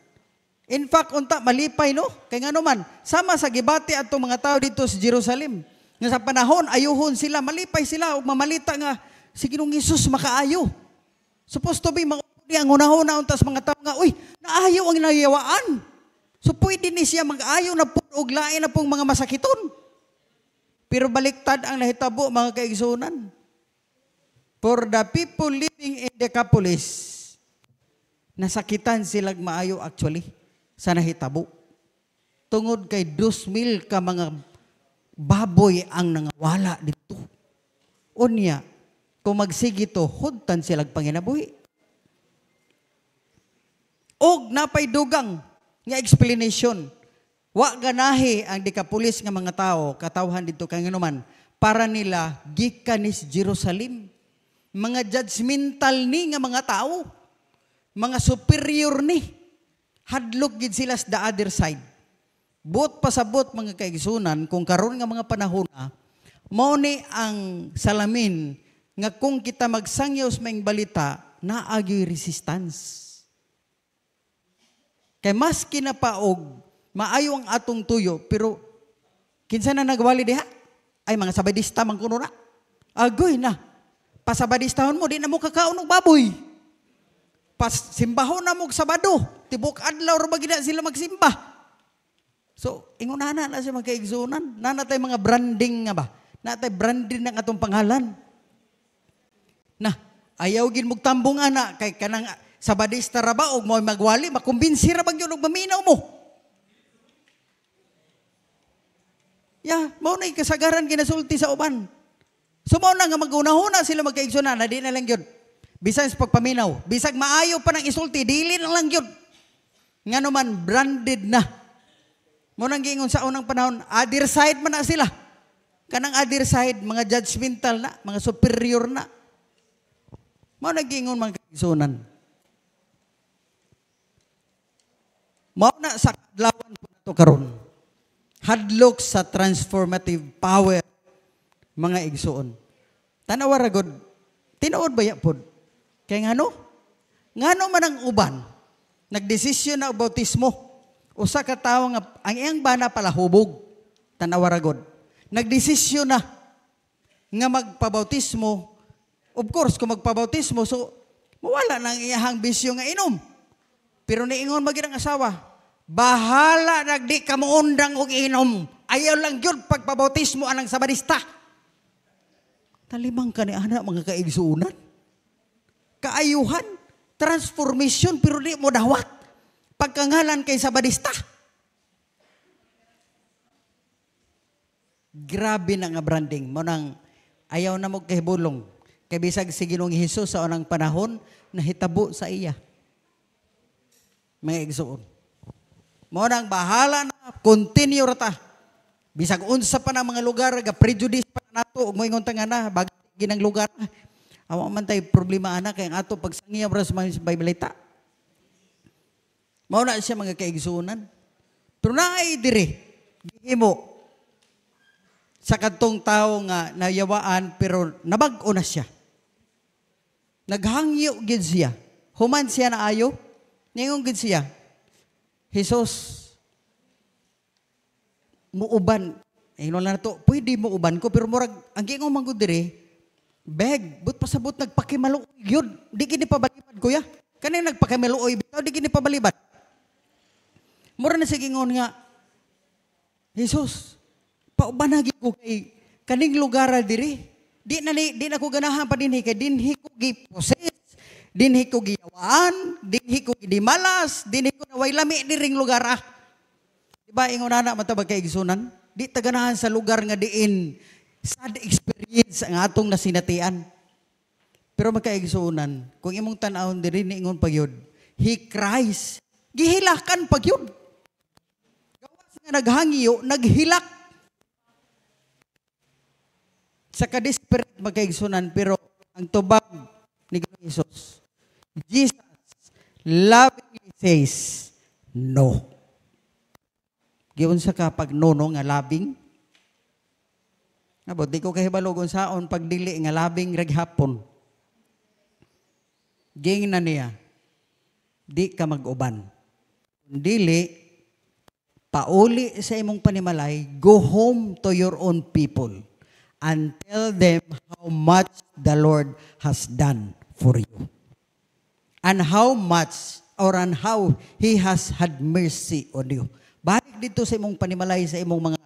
In fact, unta malipay no? Kay ngano man, sama sa gibati atong mga tao dito sa Jerusalem. Nga sa panahon ayuhon sila, malipay sila ug mamalita nga si Ginoong Hesus makaayo. Supposed to be ang hunahuna unta sa mga tao nga, uy, naayo ang nayawaan. So pwede ni siya mag-ayo na po og lain na pong mga masakiton. Pero baliktad ang nahitabo mga kaigsunan. For the people living in Decapolis, nasakitan silang maayo actually sa nahitabo. Tungod kay 2,000 ka mga baboy ang nangawala dito. Unya, kung magsigi to, hudtan silang panginabuhi. Og napay dugang nga explanation. Wa ganahi ang Decapolis nga mga tao, katawhan dito kay nganuman, para nila gikan ni Jerusalem. Mga judgmental ni nga mga tao. Mga superior ni. Hadlok gid sila sa the other side. But pasabot mga kaigsunan, kung karon nga mga panahon na, mao ni ang salamin nga kung kita magsangyaw sa maing balita, naagyo'y resistance. Kay mas kinapaog, maayo ang atong tuyo, pero kinsa na nagwali diha? Ay mga sabadista man kuno na. Agoy na. Pasabadistahon mo, di na mo kakaon og baboy. Pas simbahon na mo Sabado, tibok adlaw ra bagina sila magsimba. So, ingunana na siya magkaigsunan. Nanatay mga branding nga ba? Natay branding ng atong pangalan. Na, ayaw gin mong tambong ana, kay kanang Sabadista ra ba, o mo magwali, makumbinsi ra ba yun, o maminaw mo. Mao na kasagaran ginasulti sa uban. So, mao na nga mag-unahuna sila magkaigsunan, na di na lang yun. Bisag sa pagpaminaw, bisag maayo pa ng isulti, dili na lang yun. Nga naman, branded na. Munang giingon sa unang panahon, other side man na sila. Kanang other side, mga judgmental na, mga superior na. Mao nagingon mga kaigsunan. Mao na sa kadlawan po nato karon. Hadlok sa transformative power mga igsuon. Tanawa ra gud. Tinuod ba ya pod? Kay ngano? Ngano man ang uban nagdesisyon na bautismo. Usa ka tawo nga ang iyang bana pala hubog. Tanawa ra gud. Nagdesisyon na nga magpabautismo. Of course, kung magpabautismo, so mawala na ang iyahang bisyo nga inom. Pero niingon maging ang asawa, bahala nagdi ka mo undang og inom. Ayaw lang yun pagpabautismo anang Sabadista. Talimang ka ni anak mga kaigsuunan. Kaayuhan, transformation, pero di mo dawat. Pagkangalan kay Sabadista. Grabe na nga branding. Munang ayaw na mo kahibulong. Kay bisag si Ginoong Hesus sa unang panahon, nahitabo sa iya. Mga igsuon. Munang bahala na, continue rata. Bisag unsa pa ng mga lugar, prejudice pa na nato, moingon ta nga na, bagay ginang lugar. Awa man tay problema ana kay ang ato pagsangyaw ra sa mga Biblita. Mao na siya mga kaigsuonan. Pero naay diri gihimo sa kadtong tawo nga nayawaan pero nabag-o na siya. Naghangyo gid siya. Human siya na ayo. Ningon gid siya. Hesus muuban. Ingon na to, pwede mo uban ko pero murag ang giingong manggod diri beg, but pasabot nagpakimaluoy yun. Di kini pabalibad kuya. Kanang nagpakimaluoy bitaw di kini pabalibad. Mura na sige ngon nga, Jesus, paubanagi ko kay kaning lugar diri. Di na ko ganahan pa dinhi kay dinhi ko gi-possess, dinhi ko giyawaan, dinhi ko gidimalas, dinhi ko naway lami diring lugar ah. Diba ingon ana matabag kay igsunan? Di ta ganahan sa lugar nga diin sad experience ang atong nasinatian. Pero magkaigsunan, kung imong tan-awon diri niingon pagyud, He cries. Gihilakan pagyud. Gawas nga naghangyo, naghilak. Sa ka-desperate magkaigsunan, pero ang tubag ni Jesus, Jesus lovingly says, no. Giyon sa kapag nono nga labing, abot, di ko kahibalogon saon pagdili nga labing raghapon. Ging na niya, di ka mag-uban. Dili, pauli sa imong panimalay, go home to your own people and tell them how much the Lord has done for you. And how much or on how He has had mercy on you. Balik dito sa imong panimalay, sa imong mga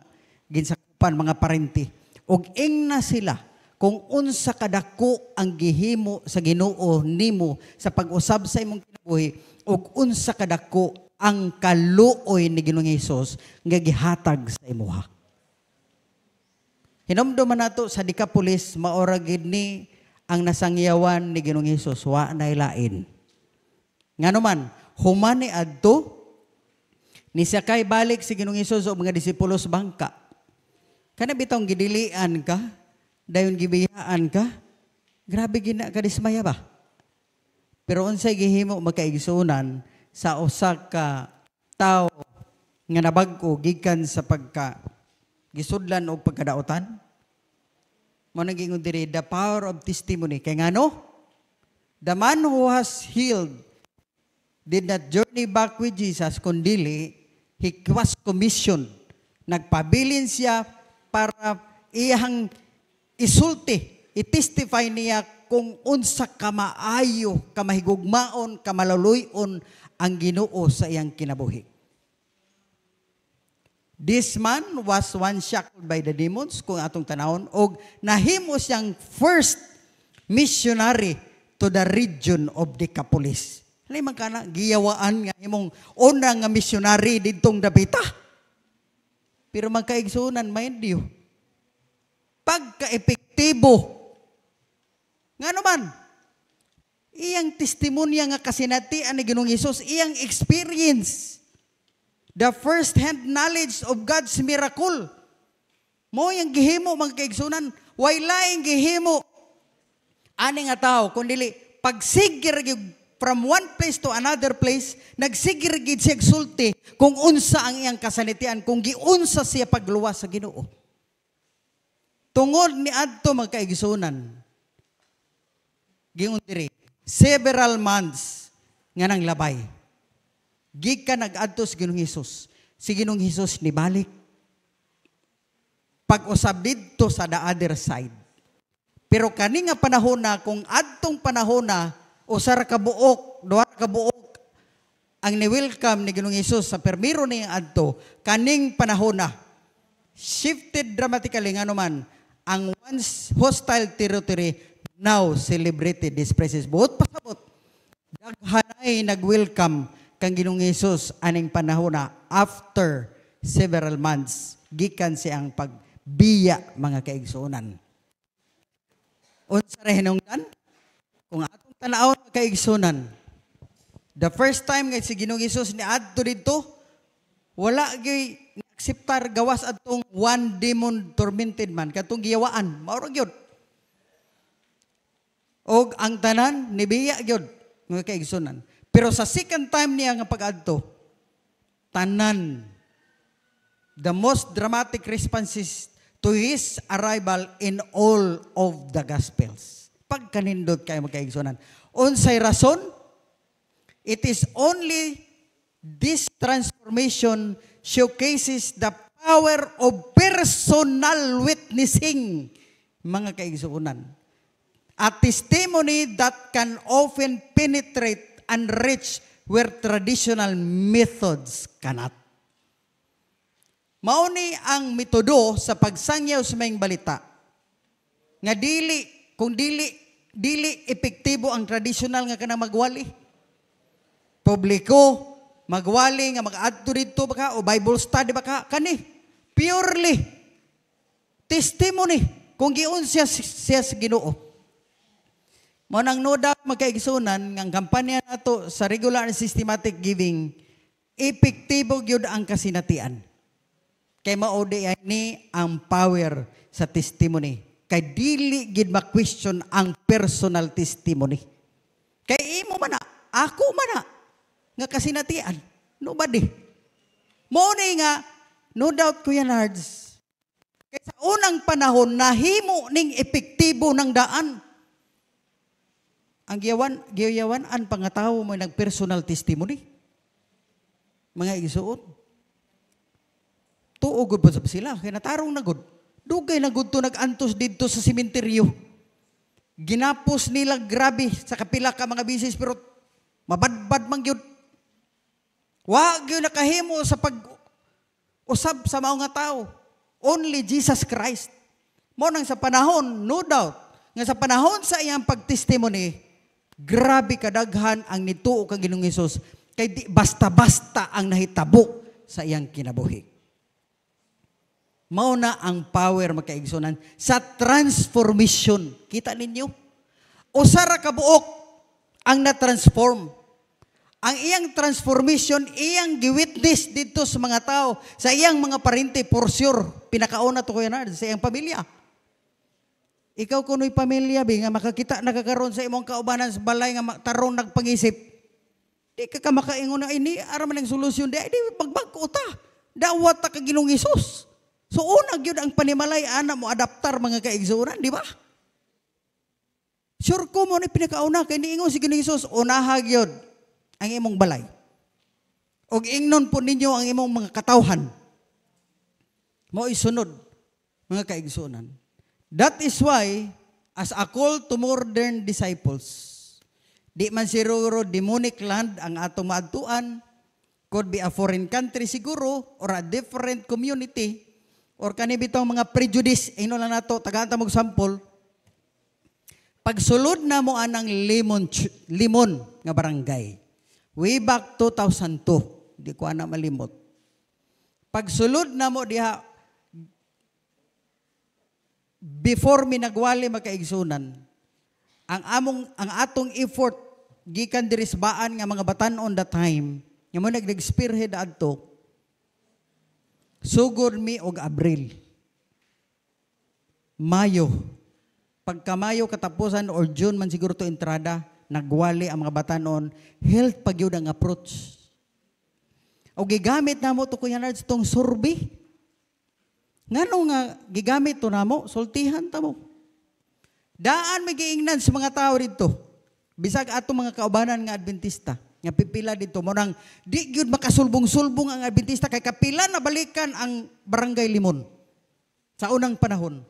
ginsakupan, mga parenti. Og ing na sila, kung unsa kadako ang gihimo sa Ginoo nimo sa pag-usab sa imong kinabuhi, og unsa kadako ang kaluoy ni Ginoong Hesus nga gihatag sa imuha. Hinumduman nato sa Decapolis, maora gid ni ang nasangyawan ni Ginoong Hesus, wa nay lain. Nganuman, human ni adto ni sakay balik si Ginoong Hesus o mga disipulos bangka. Kana bitong gidilian ka, dayon gibiyaan ka, grabe gina ka dismaya ba? Pero unsay gihimo magkaigsunan sa usa ka tawo nga nabag-o gikan sa pagka gisudlan o pagkadaotan? Mao nang giingon diri, the power of testimony. Kay ngano? The man who has healed did not journey back with Jesus, kundili he was commissioned. Nagpabilin siya para iyang isulti, i-testify niya kung unsa kamaayo, kamahigugmaon, kamaluloyon ang Ginoo sa iyang kinabuhi. This man was once shackled by the demons, kung atong tanawon, og nahimo siyang first missionary to the region of Decapolis. Halimang ka na, giyawaan nga imong unang nga missionary didtong dapita. Pero magkaigsunan, mind you, pagka-epektibo, nga naman, iyang testimonya nga kasinatian ni Ginoong Hesus, iyang experience, the first-hand knowledge of God's miracle, mo yung gihimo, magkaigsunan, way laing gihimo, ani nga tao, kundili, pagsigir from one place to another place, nagsigirgid siya sulti kung unsa ang iyang kasanitian, kung giunsa siya pagluwas sa Ginoo. Tungod ni adto magkaigsunan, giingon diri, several months nga nang labay. Gikan nag-adto sa Ginoong Hesus. Si Ginoong Hesus nibalik. Pag-usab didto sa the other side. Pero kani nga panahon na, kung adtong panahon na, usar ka buok, duha ka buok, ang ni-welcome ni Ginoong Hesus sa permiro niyang adto, kaning panahon na, shifted dramatically nga naman, ang once hostile territory now celebrated these praises. Buot pasabot, daghanay nag-welcome kang Ginoong Hesus aning panahon na after several months, gikan siyang pagbiya mga kaigsunan. Unsa ra hinungdan? Kung atong tanawon kaigsunan, the first time nga si Ginoong Hesus ni adto didto, wala gyud akseptar gawas atong one demon tormented man katong giyawaan, mao ra gyud. Og ang tanan nibiya gyud mga kaigsunan. Pero sa second time niya nga pag-adto, tanan, the most dramatic responses to his arrival in all of the Gospels. Pagkanindot kayo magkaigsunan. Unsay rason? It is only this transformation showcases the power of personal witnessing, mga kaigsunan. A testimony that can often penetrate and reach where traditional methods cannot. Mauni ang metodo sa pagsangyaw sa mayong balita. Nga dili epektibo ang tradisyonal nga kanang magwali. Publiko, magwali nga mag-adto dito baka o Bible study baka kani purely testimony kung giun siya sa Ginoo. Mao nang no doubt magkaigsunan nga kampanya nato sa regular and systematic giving epektibo gyud ang kasinatian. Kay mao ni ang power sa testimony. Kay dili gid ma-question ang personal testimony. Kay imo man na, ako man na, nga kasinatian. Nobody. Mao ni nga, no doubt Kuya Nards, kay sa unang panahon, nahimo ning epektibo ng daan. Ang giyawan ang pangatao mo nag-personal testimony. Mga igsuon. Tuugod pa sila, kaya natarong na gud. Dugay na gud to nag-antos dito sa sementeryo. Ginapos nila grabe sa kapila ka mga bisis pero mabadbad man gyud. Wa gyud nakahimo sa pag-usab sa mga tao. Only Jesus Christ. Mo nang sa panahon, no doubt, nga sa panahon sa iyang pagtestimony, grabe kadaghan ang nituo kang Ginoong Hesus kay di basta-basta ang nahitabo sa iyang kinabuhi. Mao na ang power makaigsunan sa transformation. Kita ninyo? Usa ra ka buok ang na-transform. Ang iyang transformation, iyang giwitness dito sa mga tao, sa iyang mga parente, for sure, pinakauna to Kuya Nard, sa iyang pamilya. Ikaw kuno'y pamilya, nga makakita nagkakaroon sa imong kaubanan sa balay nga tarong nagpangisip. Di ka makaingon na ini, araman ang solusyon, di magbagko ta. Dawat ta ka Ginoong Hesus. So unang yun ang panimalay, anak mo adaptar mga kaigsunan, di ba? Sure ko mo na pinakauna, kaya niingon si Ginoong Hesus, unahag yun ang imong balay. O ingnon po ninyo ang imong mga katawhan. Mo isunod, mga kaigsunan. That is why, as a call to modern disciples, di man siguro demonic land ang atong maadtuan, could be a foreign country siguro, or a different community, or kanibitong mga prejudice, ino lang nato, tagaanta mong sample, pagsulod na mo anang limon nga barangay, way back 2002, di ko na malimot. Pagsulod na mo diha, before mi nagwali makaigsunan, ang atong effort gikan diri sa baan nga mga batan-on that time, nga mo nag-spearhead adto, sugod mi og Abril. Mayo. Pagka Mayo katapusan or June man siguro to entrada, nagwali ang mga batanon, health pag yun ang approach. O gigamit na mo to Kuya Nards itong survey. Ngano nga gigamit to na mo, sultihan ta mo. Daan may giingnan sa mga tao dito. Bisag ato mga kaubanan nga Adventista, nga pipila dito, mo nang di yun makasulbong-sulbong ang Adventista, kay kapila na balikan ang Barangay Limon sa unang panahon.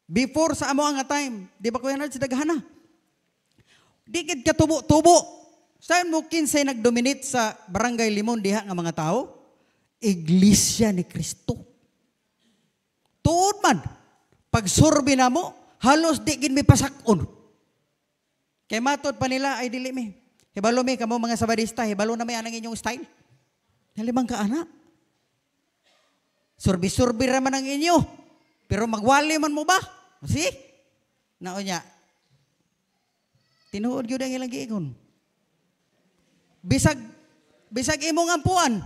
Before sa amo nga time, di ba Kuya Nards, daghana? Dikit ka tubo-tubo. Saan mo kinsay nagdominate sa Barangay Limon diha nga mga tao? Iglesia ni Kristo. Tuod man, pag survey na mo, halos di gid mi pasakon. Kay matod pa nila ay dili mi. Hibalo mi kamo mga sabadista, hibalo na may anang inyong style. Nalimang ka ana. Survey-survey ra man ang inyo. Pero magwali man mo ba? See? Naonya. Tinuod gyud ang ilang giingon. Bisag imong ampuan.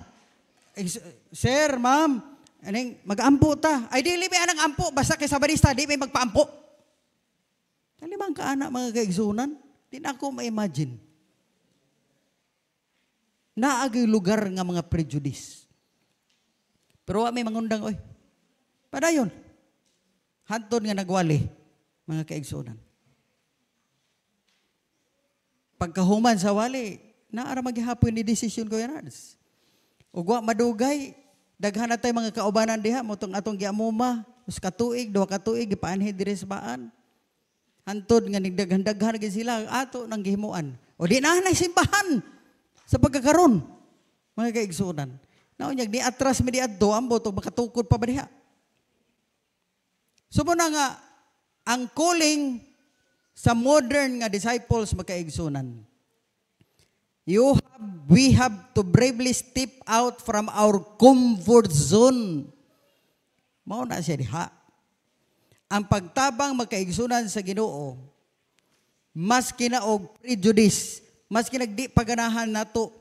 Sir, ma'am, aning mag-ampo ta. Ay dili mi anang ampo basta kay sabadista di may magpaampo. Talimang ka anak mga kaigsunan, di na ako ma-imagine. Naagay lugar nga mga prejudice. Pero wa may mangundang oy. Padayon. Hantod nga nagwali mga kaigsunan. Pagkahuman sa wali, naara maghihapon ni desisyon ko yan. Ugwa madugay, daghan na tayo mga kaubanan diha, motong atong giamuma, us katuig, 2 katuig, gipaanhi diri sa baan. Hantod nga nigdaghan-daghan sila, ato nang gihimuan. O di na simbahan sa pagkakaroon, mga kaigsunan. Naunyag ni atras mi di adto ambo to makatukod pa ba diha. So muna nga ang calling sa modern nga disciples makaigsunan. We have to bravely step out from our comfort zone. Mao na siya diha. Ang pagtabang makaigsunan sa Ginoo mas kinaog prejudice, mas kinagdi paganahan nato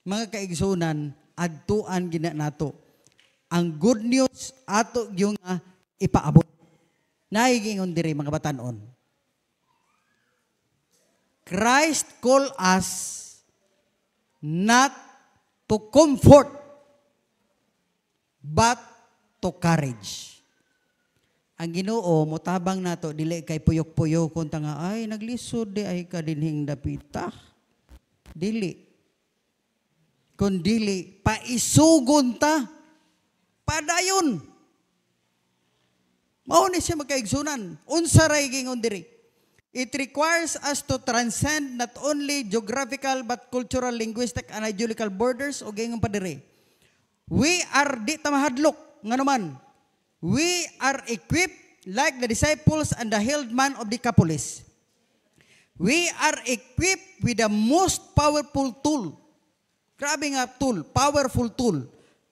mga kaigsunan adtuan gina nato. Ang good news ato yung ipaabot. Naigingon diri mga batan-on. Christ call us not to comfort but to courage. Ang Ginoo mutabang nato dili kay puyok-puyok kun nga ay naglisod di ay kadinhing dapita. Dili. Kun dili paisugon ta padayon. Mao ni siya makaigsunan. Unsa ray gingon diri? It requires us to transcend not only geographical but cultural, linguistic, and ideological borders o gingon pa diri. We are di ta mahadlok nganuman. We are equipped like the disciples and the healed man of Decapolis. We are equipped with the most powerful tool. Grabe nga tool, powerful tool.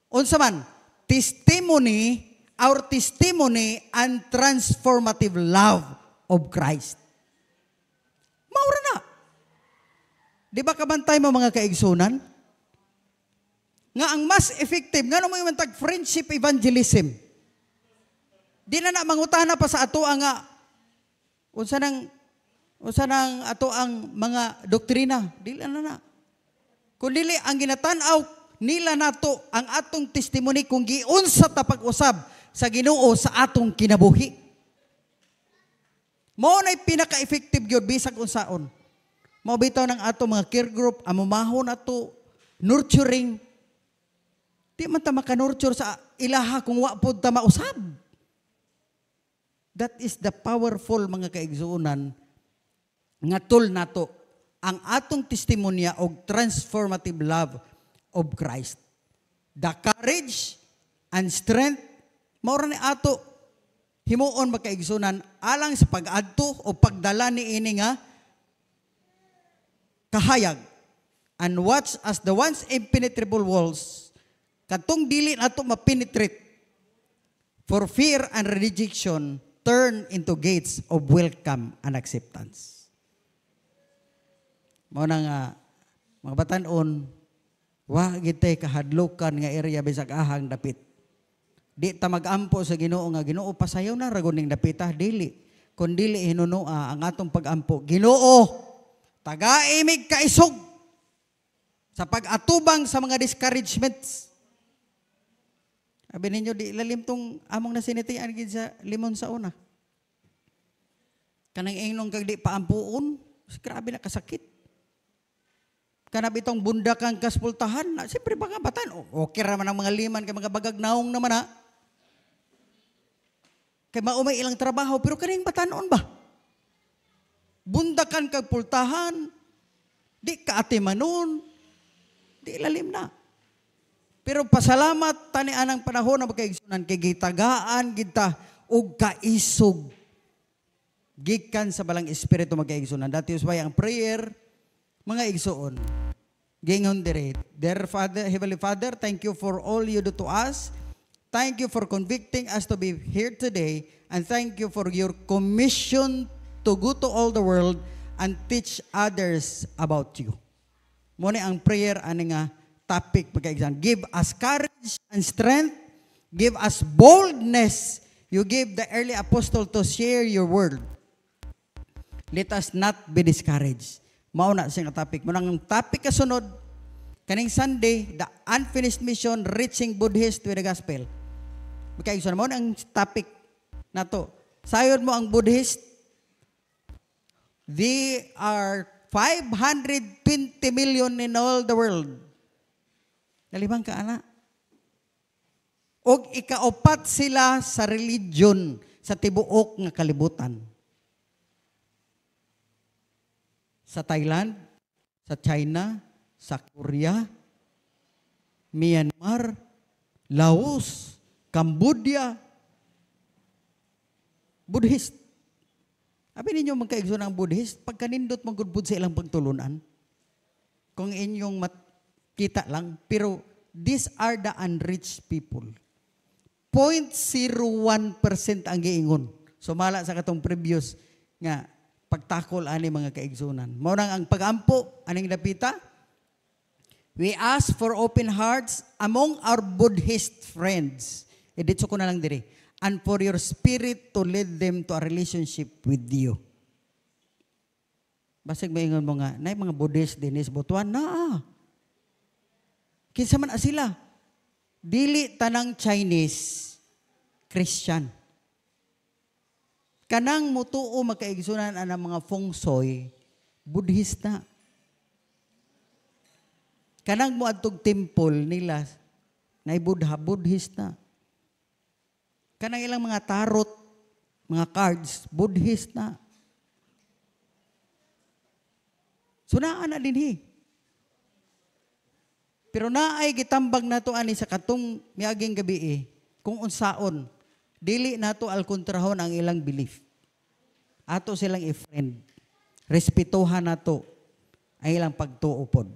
Unsa man? Testimony, our testimony and transformative love of Christ. Maura na. Di ba kabantay mo mga kaigsunan? Nga ang mas effective, nga naman yung friendship evangelism. Di na mangutana pa sa ato nga unsa nang ato ang mga doktrina. Dili na. Kundi ang ginatanaw nila nato ang atong testimony kung giunsa ta pag-usab sa Ginoo sa atong kinabuhi. Mao nay pinaka-effective gyud bisag unsaon. Mao bitaw ng ato mga care group amumahon ato nurturing. Di man ta maka-nurture sa ilaha kung wa pod ta mausab. That is the powerful mga kaigsuonan nga tool nato ang atong testimonya og transformative love of Christ. The courage and strength mao ni ato himuon makaigsunan alang sa pag-adto o pagdala ni ini nga kahayag and watch as the once impenetrable walls katong dili nato mapenetrate for fear and rejection turn into gates of welcome and acceptance. Mao na nga mga batan-on wa gitay kahadlukan nga area bisag ahang dapit. Di ta magampo sa Ginoo nga Ginoo pasayaw na ragon ning dapita dili. Kun dili hinunua ang atong pagampo. Ginoo taga-imig kaisog sa pag-atubang sa mga discouragements. Sabi ninyo di lalim tong among nasinitian gid sa limon sa una. Kanang ingnon kag di paampuon, grabe na kasakit. Kanab itong bundakan kaspultahan, siyempre mga batan, okay naman ang mga liman, kay mga bagagnaong naman ha. Kay maumay ilang trabaho, pero kaning batanon ba? Bundakan kagpultahan, di kaatimanon, di lalim na. Pero pasalamat tani anang panahon na magkaigsunan, kay gitagaan, gita, og kaisog. Gikan sa balang espiritu magkaigsunan. That is why ang prayer, mga igsuon, gingon dire, dear Father, Heavenly Father, thank you for all you do to us. Thank you for convicting us to be here today. And thank you for your commission to go to all the world and teach others about you. Muna ang prayer, ano nga, topic pagka-exam. Give us courage and strength. Give us boldness. You give the early apostle to share your word. Let us not be discouraged. Mauna siyang topic. Munang topic kasunod, kaning Sunday, the unfinished mission, reaching Buddhists with the gospel. Magkaigsunan mo ang topic na to. Sayod mo ang Buddhist, they are 520 million in all the world. Nalimang ka, ana? O ikaupat sila sa religion sa tibuok nga kalibutan. Sa Thailand, sa China, sa Korea, Myanmar, Laos, Cambodia, Buddhist. Abi ninyo magkaigsoon ang Buddhist, pagkanindot magudbud sa ilang pagtulunan. Kung inyong kita lang, pero these are the unreached people. 0.01% ang giingon. Sumala sa katong previous nga pagtakol ani mga kaigsunan. Mao nang ang pagampo aning dapita. We ask for open hearts among our Buddhist friends. Editso ko na lang diri. And for your spirit to lead them to a relationship with you. Basig maingon mo nga, na mga Buddhist din is Butuan na. Kinsa man sila? Dili tanang Chinese, Christian. Kanang mutuo makaigsunan ang mga feng shui, Buddhista. Kanang mo adtog temple nila, na Buddha, Buddhista. Kanang ilang mga tarot, mga cards, Buddhista. Sunaan na din Pero naay gitambag nato ani sa katong miaging gabi kung unsaon dili nato alkontrahon ang ilang belief. Ato silang i-friend. Respetuhan nato ang ilang pagtuo pod.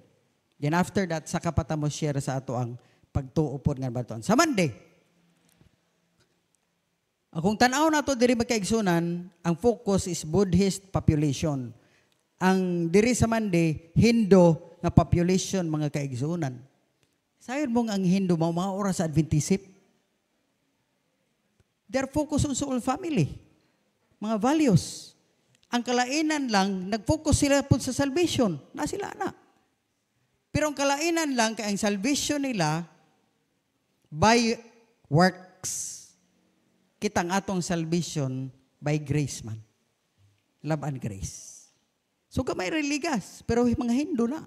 Then after that saka pa ta mo share sa ato ang pagtuo pod nga baton. Sa Monday, kung tanaw nato diri magkaigsunan, ang focus is Buddhist population. Ang diri sa Monday, Hindu nga population mga kaigsunan. Sayon mong ang Hindu mga oras sa Adventism. They're focused on soul family. Mga values. Ang kalainan lang, nag-focus sila po sa salvation. Na sila na. Pero ang kalainan lang, kaya ang salvation nila by works. Kitang atong salvation by grace man. Love and grace. So kamay religas, pero mga Hindu na.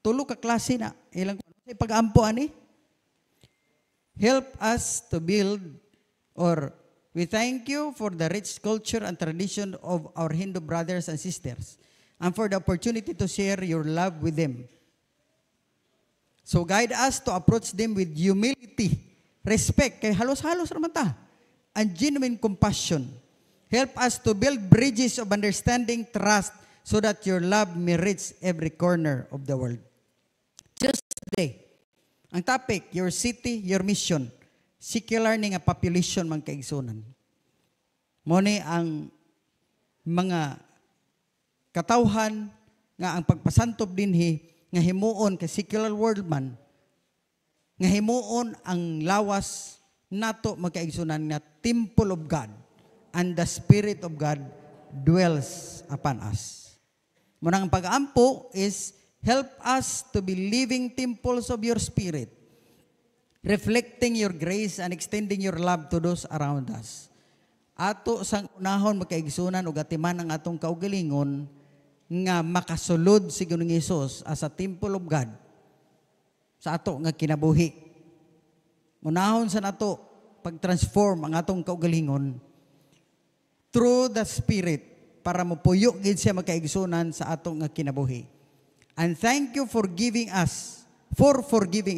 Tulo ka klase na. Ilang pag-ampo ani. Help us to build or we thank you for the rich culture and tradition of our Hindu brothers and sisters and for the opportunity to share your love with them. So guide us to approach them with humility, respect, kay halos-halos naman ta, and genuine compassion. Help us to build bridges of understanding, trust, so that your love may reach every corner of the world. Just today, ang topic, your city, your mission. Secular ni nga population mang kaigsunan. Moni ang mga katawhan nga ang pagpasantob dinhi nga himuon kay secular world man nga himuon ang lawas nato magkaigsunan nga temple of God and the Spirit of God dwells upon us. Munang pag-ampo is help us to be living temples of your Spirit, reflecting your grace and extending your love to those around us. Ato sang unahon magkaigsunan ug atiman ang atong kaugalingon nga makasulod si Ginoong Hesus as a temple of God sa ato nga kinabuhi. Unahon sa nato pag-transform ang atong kaugalingon through the Spirit para mapuyo gid siya magkaigsunan sa atong nga kinabuhi. And thank you for forgiving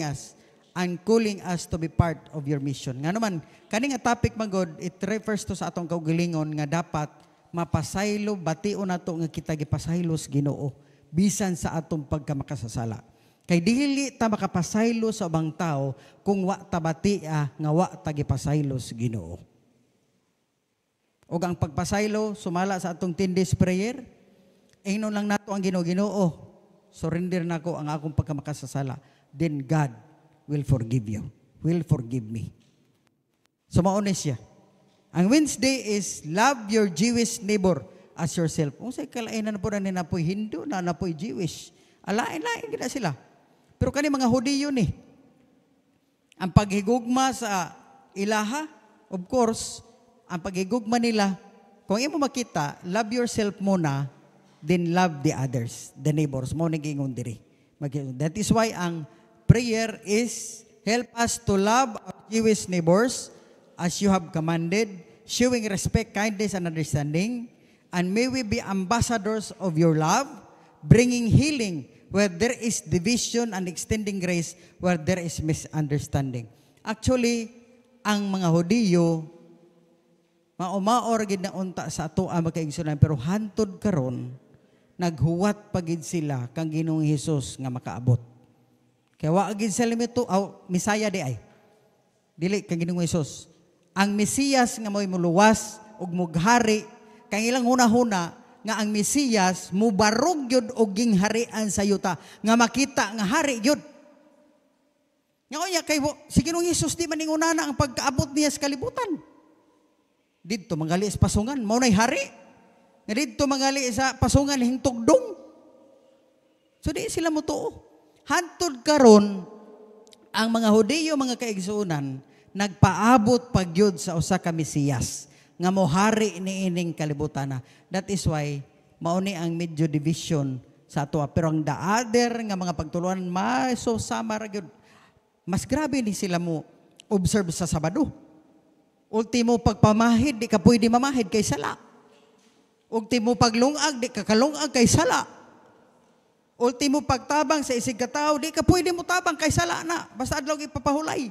us and calling us to be part of your mission. Nga naman, kani nga topic magod, it refers to sa atong kaugalingon nga dapat mapasaylo, bation nato nga kita gipasaylos Ginoo bisan sa atong pagkamakasasala. Kay dili ta makapasaylo sa ubang tao kung wa ta batia nga wa ta gipasaylos Ginoo. O ang pagpasaylo, sumala sa atong 10 days prayer, ingnon lang nato ang Ginoo, surrender na ko ang akong pagkamakasasala. Then God will forgive you. Will forgive me. So mauna siya. Ang Wednesday is love your Jewish neighbor as yourself. Kung sa'y kalainan po na ninapoy Hindu, na napoy Jewish. Alain-lain gina sila. Pero kani mga Hudiyo ni. Ang paghigugma sa ilaha, of course, ang paghigugma nila, kung imo makita, love yourself muna, then love the others, the neighbors. Mo nag-ingon diri. That is why ang prayer is, help us to love our Jewish neighbors as you have commanded, showing respect, kindness, and understanding. And may we be ambassadors of your love, bringing healing where there is division and extending grace, where there is misunderstanding. Actually, ang mga Hudiyo, maumaor gid na unta sa ato ang magkaigsunan, pero hantod karon naghuwat pagid sila kang Ginoong Hesus nga makaabot. Kaya wa gid sa limito Misaya di ay. Dili kang Ginoong Hesus. Ang Mesiyas nga mo'y muluwas ug mughari kang ilang hunahuna nga ang Mesiyas mubarog gyud og gingharian sa yuta nga makita nga hari gyud. Nga unya kay si Ginoong Hesus di man ningunana ang pagkaabot niya sa kalibutan. Dito mangali sa pasungan, mao nay hari. Nga dito mangali sa pasungan hingtugdong. So di sila mutuo. Hantod karon ang mga Hudiyo, mga kaigsuonan, nagpaabot pagyud sa usa ka Mesiyas nga mohari niining kalibutan. That is why mao ni ang medyo division sa ato. Pero ang the other nga mga pagtuluan so sama ra gyud. Mas grabe ni sila mo observe sa Sabado. Ultimo pagpamahid, di ka pwede mamahid kay sala. Ultimo paglungag, di ka kalungag kay sala. Ultimo pagtabang sa isig katao, di ka pwede mo tabang kay sala na. Basta adlaw ipapahulay.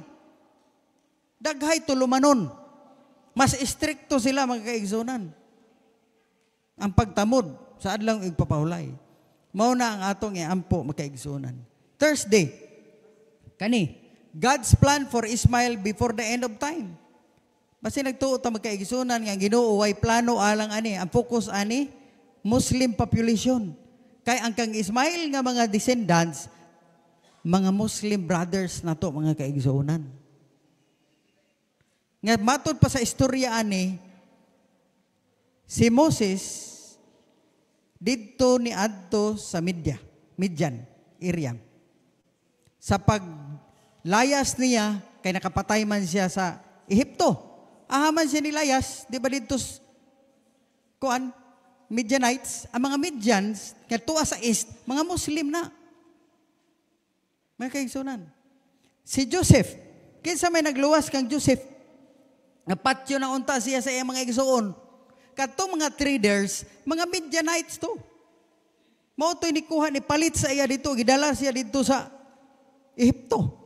Daghay tulumanon. Mas istrikto sila mga kaigsunan. Ang pagtamod sa adlaw ipapahulay. Mao na ang atong iampo mga kaigsunan. Thursday, kani, God's plan for Ismail before the end of time. Basta nagtuo ta magkaigsunan nga Ginoo way plano alang ani, ang focus ani Muslim population. Kay ang kang Ismail nga mga descendants, mga Muslim brothers nato mga kaigsunan. Nga matod pa sa istorya ani, si Moses didto ni adto sa Midian area. Sa paglayas niya kay nakapatay man siya sa Ehipto. Ahaman siya nilayas, di ba dito Midianites, ang mga Midians, katuwa sa east, mga Muslim na. Mga kaigsunan. Si Joseph, kinsa may nagluwas kang Joseph, napatyo na unta siya sa iyang mga igsuon. Katong mga traders, mga Midianites to. Mao to'y nikuha ni palit sa iya dito, gidala siya dito sa Ehipto.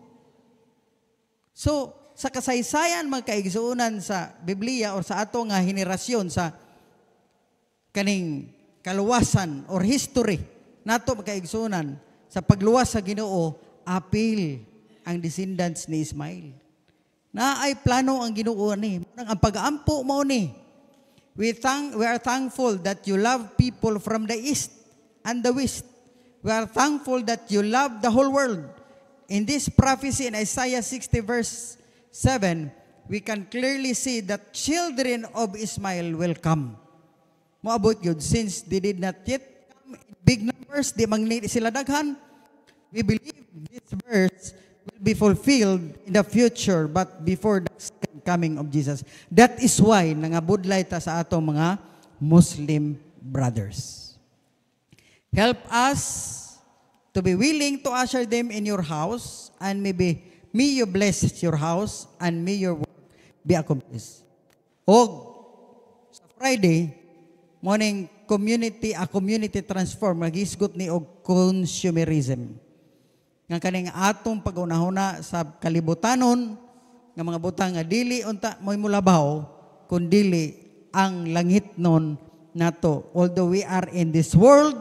So, sa kasaysayan mga kaigsuonan sa Biblia o sa ato nga henerasyon sa kaning kaluwasan or history nato mga kaigsuonan sa pagluwas sa Ginoo, apil ang descendants ni Ismail. Na ay plano ang Ginoo ni. Ang pag-aampo mao ni. We are thankful that you love people from the east and the west. We are thankful that you love the whole world. In this prophecy in Isaiah 60 verse 7, we can clearly see that children of Ismail will come. Moabot yun, since they did not yet come in big numbers, di mangnit sila daghan, we believe this verse will be fulfilled in the future, but before the second coming of Jesus. That is why nangabudlay ta sa atong mga Muslim brothers. Help us to be willing to usher them in your house, and may you bless your house, and may your work be accomplished. O sa Friday, morning community transform, nagisgot ni og consumerism. Nga kaning atong pag-unahuna sa kalibutanon, nga mga butang nga dili unta mo'y mulabaw, kundili ang langit nun nato. Although we are in this world,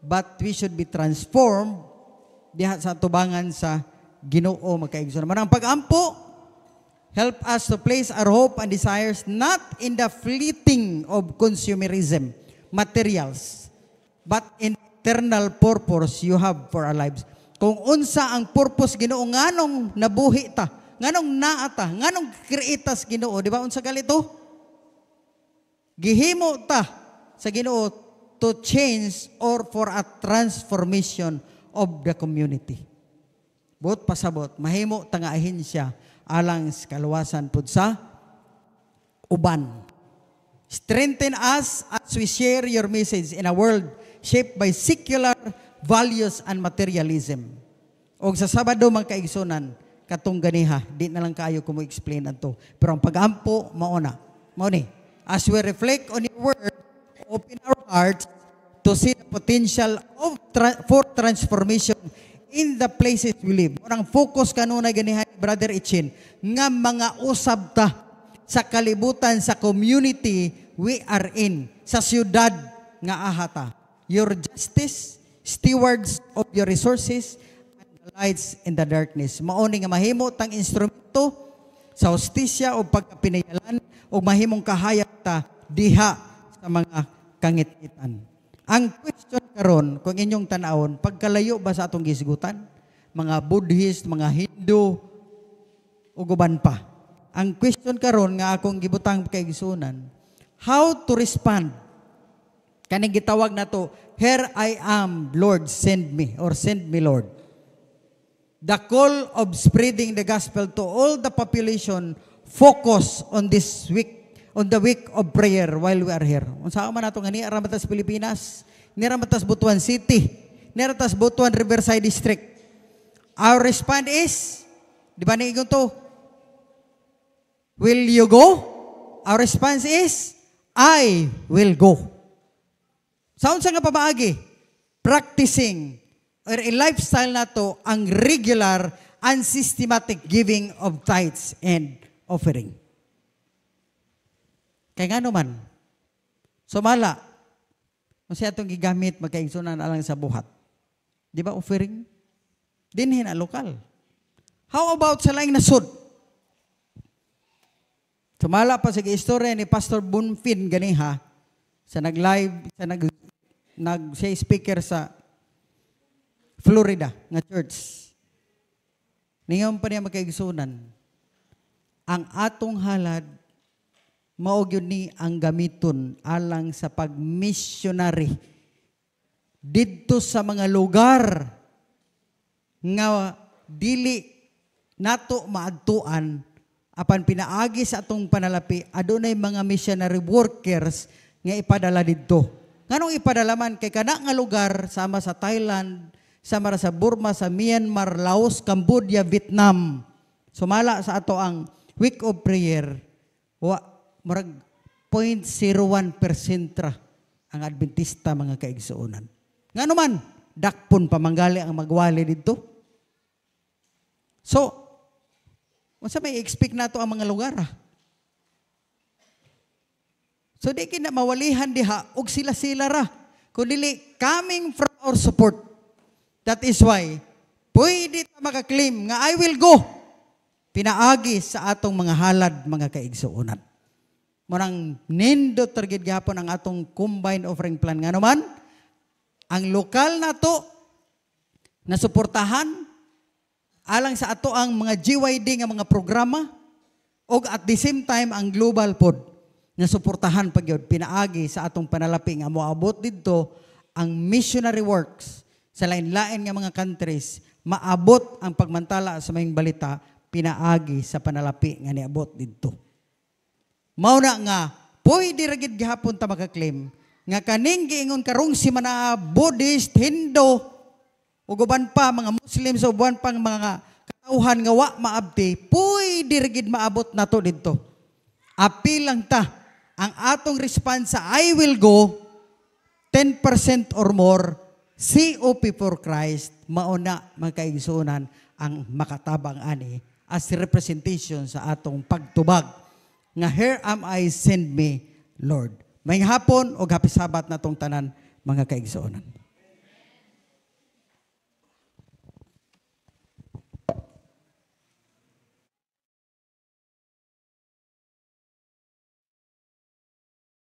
but we should be transformed diha sa tubangan sa Ginoo magkaigsuon. Manang pag-ampo, help us to place our hope and desires not in the fleeting of consumerism, materials, but in eternal purpose you have for our lives. Kung unsa ang purpose Ginoo, nganong nabuhi ta, nganong naata, nganong kreatas Ginoo, di ba unsa galito? Gihimo ta sa Ginoo to change or for a transformation of the community. Buot pasabot, mahimo tangahin siya alang sa kaluwasan pud sa uban. Strengthen us as we share your message in a world shaped by secular values and materialism. O sa Sabado mga kaigsunan, katong ganiha, di na lang kayo kung explain ato. Pero ang pag-ampo, mauna. Mauni. As we reflect on your word, open our hearts to see the potential of for transformation in the places we live. Unang focus kanunay ganihan ni Brother Ichin, nga mga usab ta sa kalibutan, sa community we are in, sa siyudad nga ahata. Your justice, stewards of your resources, and the lights in the darkness. Mauni nga mahimo tang instrumento sa hustisya o pagkapinayalan o mahimong kahayag ta diha sa mga kangit-itan. Ang question karon kung inyong tanawon, pagkalayo ba sa atong gisgutan? Mga Buddhist, mga Hindu, o guban pa. Ang question karon nga akong gibutang kay gisunan, how to respond? Kaning gitawag na to, here I am, Lord, send me, or send me, Lord. The call of spreading the gospel to all the population, focus on this week, on the week of prayer while we are here. Unsa man nato nga ni Ramatas Pilipinas, ni Ramatas Butuan City, ni Ramatas Butuan Riverside District. Our response is, di ba niingon to? Will you go? Our response is, I will go. Sa unsa nga pamaagi? Practicing or a lifestyle na to ang regular and systematic giving of tithes and offering. Kaya nga naman, sumala, masaya itong gigamit, magkaigsunan alang sa buhat. Di ba offering? Dinhin ang lokal. How about sa laing nasod? Sumala pa sa istorya ni Pastor Bunfin ganiha, sa nag-live, sa siya speaker sa Florida nga church. Ningon pa niya magkaigsunan, ang atong halad mao gyud ni ang gamiton alang sa pag-missionary didto sa mga lugar nga dili nato maadtuan apan pinaagi sa atong panalapi adunay mga missionary workers nga ipadala didto. Nganong ipadala man kay kana nga lugar sama sa Thailand, sama sa Burma, sa Myanmar, Laos, Cambodia, Vietnam. Sumala sa ato ang week of prayer. Murag 0.01% ra ang Adventista mga kaigsuonan. Nga naman, dakpon pamanggali ang magwali dito. So, unsa may expect nato ang mga lugar? So, di kina mawalihan diha, og sila-sila ra. Kundi coming from our support. That is why, pwede ta makaklaim nga I will go. Pinaagi sa atong mga halad, mga kaigsuonan. Murang nindot target gapon ang atong combined offering plan. Nga naman, ang lokal na to na suportahan alang sa ato ang mga GYD nga mga programa o at the same time ang global pod na suportahan pagyod pinaagi sa atong panalapi nga moabot didto ang missionary works sa lain-lain nga mga countries maabot ang pagmantala sa mayong balita pinaagi sa panalapi nga niabot didto. Mao na nga, pwede ra gid gihapon ta makaklaim nga kaning giingon karong si mana Buddhist, Hindu, ug uban pa mga Muslims o uban pang mga katauhan nga wa maabti, pwede ra gid maabot nato didto. Apil lang ta ang atong response sa I will go 10% or more COP for Christ mauna magkaigsunan ang makatabang ani as representation sa atong pagtubag nga here am I, send me, Lord. May hapon o happy Sabat na tong tanan, mga kaigsuonan.